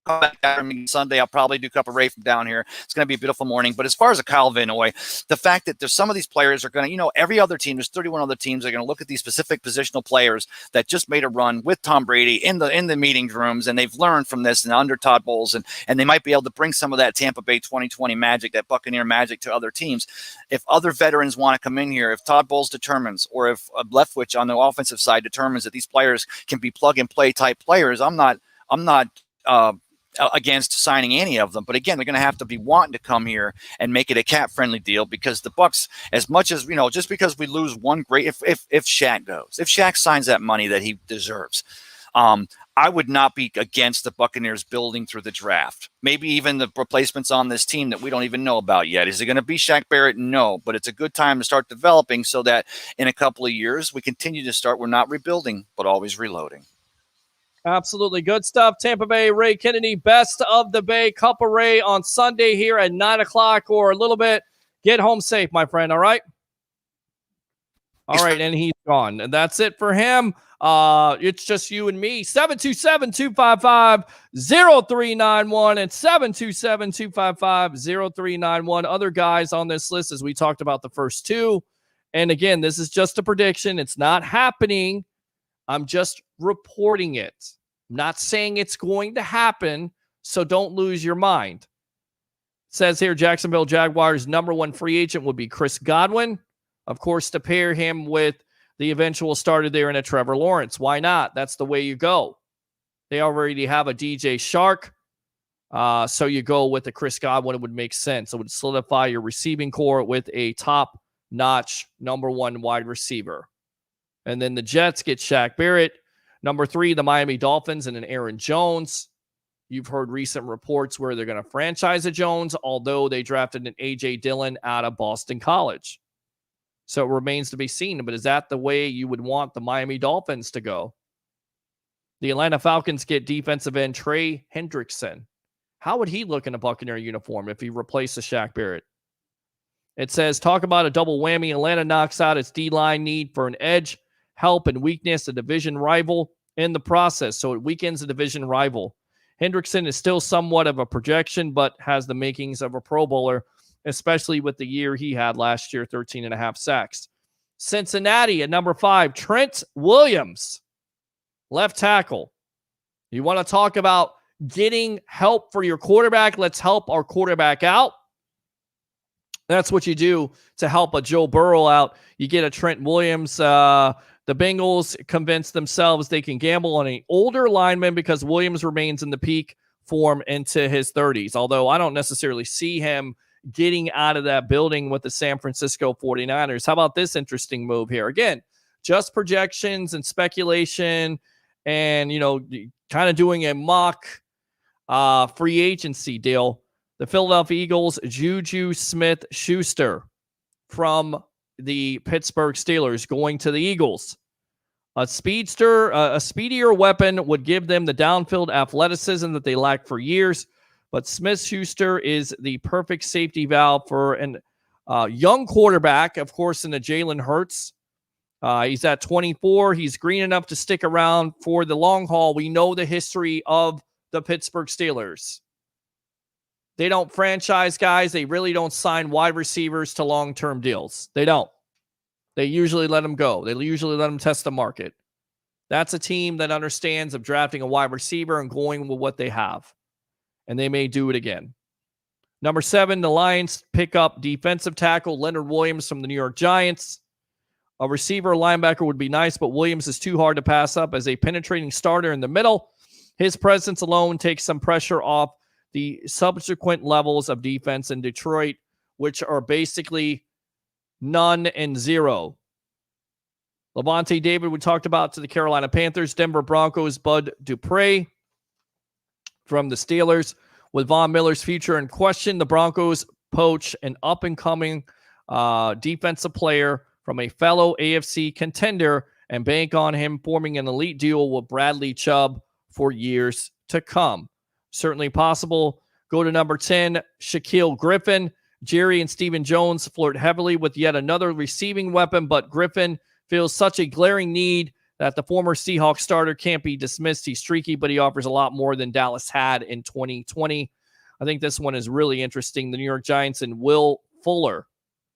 Come back after me Sunday. I'll probably do Cup of Ray from down here. It's going to be a beautiful morning. But as far as a Kyle Van Noy, the fact that there's some of these players are going to, every other team, there's 31 other teams are going to look at these specific positional players that just made a run with Tom Brady in the meeting rooms, and they've learned from this and under Todd Bowles, and they might be able to bring some of that Tampa Bay 2020 magic, that Buccaneer magic to other teams. If other veterans want to come in here, if Todd Bowles determines, or if Leftwich on the offensive side determines that these players can be plug and play type players, I'm not against signing any of them. But again, they're going to have to be wanting to come here and make it a cap friendly deal, because the Bucs, as much as, just because we lose one great, if Shaq goes, if Shaq signs that money that he deserves, I would not be against the Buccaneers building through the draft. Maybe even the replacements on this team that we don't even know about yet. Is it going to be Shaq Barrett? No, but it's a good time to start developing so that in a couple of years we continue to start. We're not rebuilding, but always reloading. Absolutely. Good stuff. Tampa Bay Ray Kennedy, best of the Bay, Cup of Ray on Sunday here at 9 o'clock or a little bit. Get home safe, my friend. All right? All right, and he's gone. And that's it for him. It's just you and me. 727-255-0391 and 727-255-0391. Other guys on this list, as we talked about the first two. And again, this is just a prediction. It's not happening. I'm just reporting it. I'm not saying it's going to happen, so don't lose your mind. It says here, Jacksonville Jaguars' number one free agent would be Chris Godwin. Of course, to pair him with the eventual starter there in a Trevor Lawrence. Why not? That's the way you go. They already have a DJ Shark, so you go with the Chris Godwin. It would make sense. It would solidify your receiving core with a top-notch number one wide receiver. And then the Jets get Shaq Barrett. Number 3, the Miami Dolphins and an Aaron Jones. You've heard recent reports where they're going to franchise a Jones, although they drafted an A.J. Dillon out of Boston College. So it remains to be seen. But is that the way you would want the Miami Dolphins to go? The Atlanta Falcons get defensive end Trey Hendrickson. How would he look in a Buccaneer uniform if he replaces Shaq Barrett? It says, talk about a double whammy. Atlanta knocks out its D-line need for an edge, help, and weakness, a division rival in the process. So it weakens a division rival. Hendrickson is still somewhat of a projection, but has the makings of a Pro Bowler, especially with the year he had last year, 13.5 sacks. Cincinnati at number 5, Trent Williams, left tackle. You want to talk about getting help for your quarterback? Let's help our quarterback out. That's what you do to help a Joe Burrow out. You get a Trent Williams. The Bengals convince themselves they can gamble on an older lineman because Williams remains in the peak form into his 30s, although I don't necessarily see him getting out of that building with the San Francisco 49ers. How about this interesting move here? Again, just projections and speculation and, kind of doing a mock free agency deal. The Philadelphia Eagles, Juju Smith-Schuster from the Pittsburgh Steelers going to the Eagles. A speedier weapon would give them the downfield athleticism that they lacked for years, but Smith-Schuster is the perfect safety valve for an young quarterback, of course, in the Jalen Hurts. He's at 24. He's green enough to stick around for the long haul. We know the history of the Pittsburgh Steelers. They don't franchise guys. They really don't sign wide receivers to long-term deals. They don't. They usually let them go. They usually let them test the market. That's a team that understands of drafting a wide receiver and going with what they have. And they may do it again. Number 7, the Lions pick up defensive tackle Leonard Williams from the New York Giants. A receiver linebacker would be nice, but Williams is too hard to pass up as a penetrating starter in the middle. His presence alone takes some pressure off the subsequent levels of defense in Detroit, which are basically none and zero. Levante David, we talked about, to the Carolina Panthers. Denver Broncos, Bud Dupree from the Steelers. With Von Miller's future in question, the Broncos poach an up-and-coming defensive player from a fellow AFC contender and bank on him forming an elite duo with Bradley Chubb for years to come. Certainly possible. Go to number 10, Shaquille Griffin. Jerry and Stephen Jones flirt heavily with yet another receiving weapon, but Griffin feels such a glaring need that the former Seahawks starter can't be dismissed. He's streaky, but he offers a lot more than Dallas had in 2020. I think this one is really interesting. The New York Giants and Will Fuller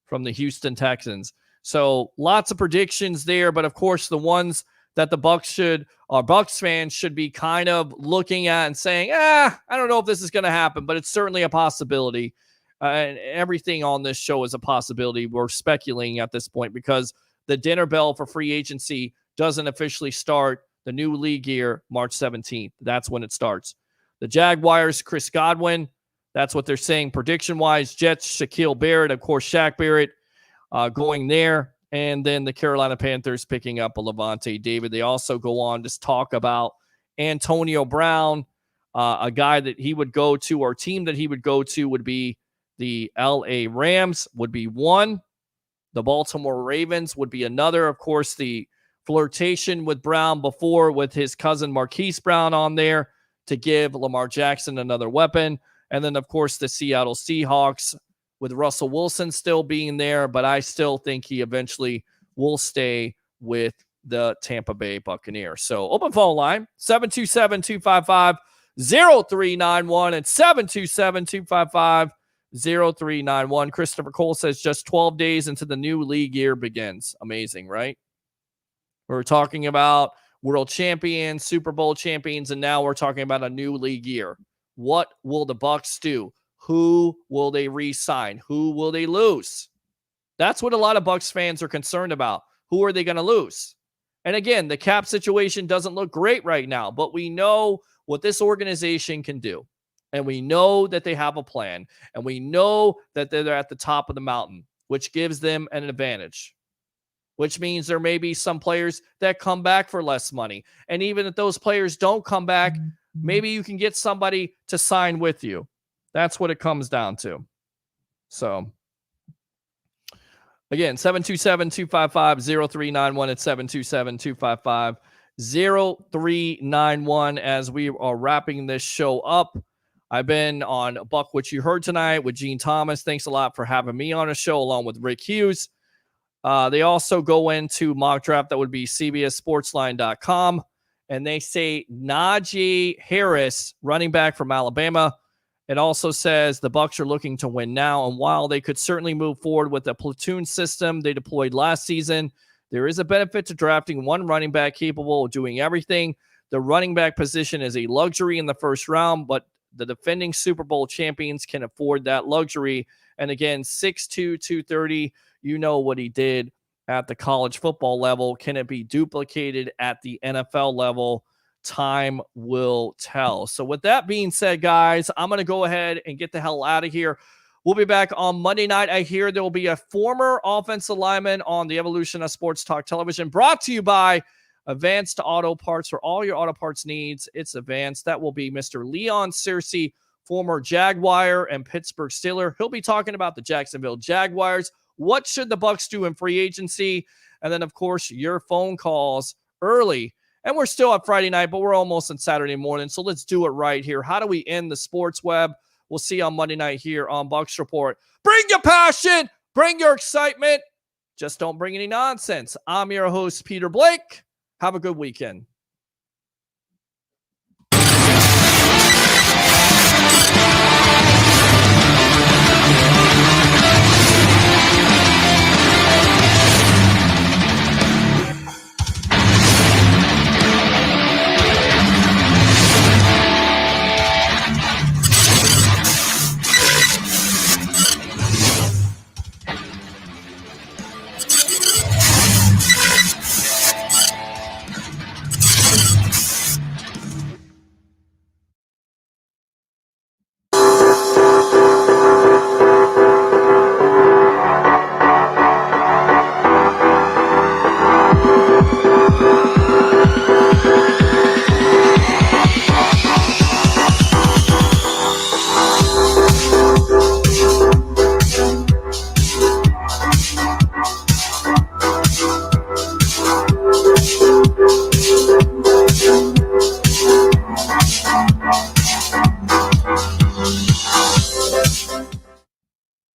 from the Houston Texans. So lots of predictions there, but of course the ones that the Bucs fans should be kind of looking at and saying, I don't know if this is going to happen, but it's certainly a possibility. And everything on this show is a possibility. We're speculating at this point because the dinner bell for free agency doesn't officially start the new league year March 17th. That's when it starts. The Jaguars, Chris Godwin, that's what they're saying prediction-wise. Jets, Shaquille Barrett, of course, Shaq Barrett going there. And then the Carolina Panthers picking up a Levante David. They also go on to talk about Antonio Brown, a guy that he would go to, or team that he would go to would be the LA Rams, would be one. The Baltimore Ravens would be another. Of course, the flirtation with Brown before with his cousin Marquise Brown on there to give Lamar Jackson another weapon. And then, of course, the Seattle Seahawks with Russell Wilson still being there, but I still think he eventually will stay with the Tampa Bay Buccaneers. So open phone line, 727-255-0391 and 727-255-0391. Christopher Cole says just 12 days into the new league year begins. Amazing, right? We're talking about world champions, Super Bowl champions, and now we're talking about a new league year. What will the Bucs do? Who will they re-sign? Who will they lose? That's what a lot of Bucs fans are concerned about. Who are they going to lose? And again, the cap situation doesn't look great right now, but we know what this organization can do. And we know that they have a plan. And we know that they're at the top of the mountain, which gives them an advantage. Which means there may be some players that come back for less money. And even if those players don't come back, maybe you can get somebody to sign with you. That's what it comes down to. So, again, 727-255-0391 at 727-255-0391 as we are wrapping this show up. I've been on Buck What You Heard tonight with Gene Thomas. Thanks a lot for having me on a show along with Rick Hughes. They also go into mock draft. That would be CBSSportsline.com. And they say Najee Harris, running back from Alabama. It also says the Bucs are looking to win now. And while they could certainly move forward with the platoon system they deployed last season, there is a benefit to drafting one running back capable of doing everything. The running back position is a luxury in the first round, but the defending Super Bowl champions can afford that luxury. And again, 6'2", 230, you know what he did at the college football level. Can it be duplicated at the NFL level? Time will tell. So with that being said, guys, I'm going to go ahead and get the hell out of here. We'll be back on Monday night. I hear there will be a former offensive lineman on the Evolution of Sports Talk Television, brought to you by Advanced Auto Parts. For all your auto parts needs, it's Advanced. That will be Mr. Leon Searcy, former Jaguar and Pittsburgh Steeler. He'll be talking about the Jacksonville Jaguars. What should the Bucs do in free agency? And then, of course, your phone calls early. And we're still at Friday night, but we're almost on Saturday morning. So let's do it right here. How do we end the sports web? We'll see you on Monday night here on Bucs Report. Bring your passion. Bring your excitement. Just don't bring any nonsense. I'm your host, Peter Blake. Have a good weekend.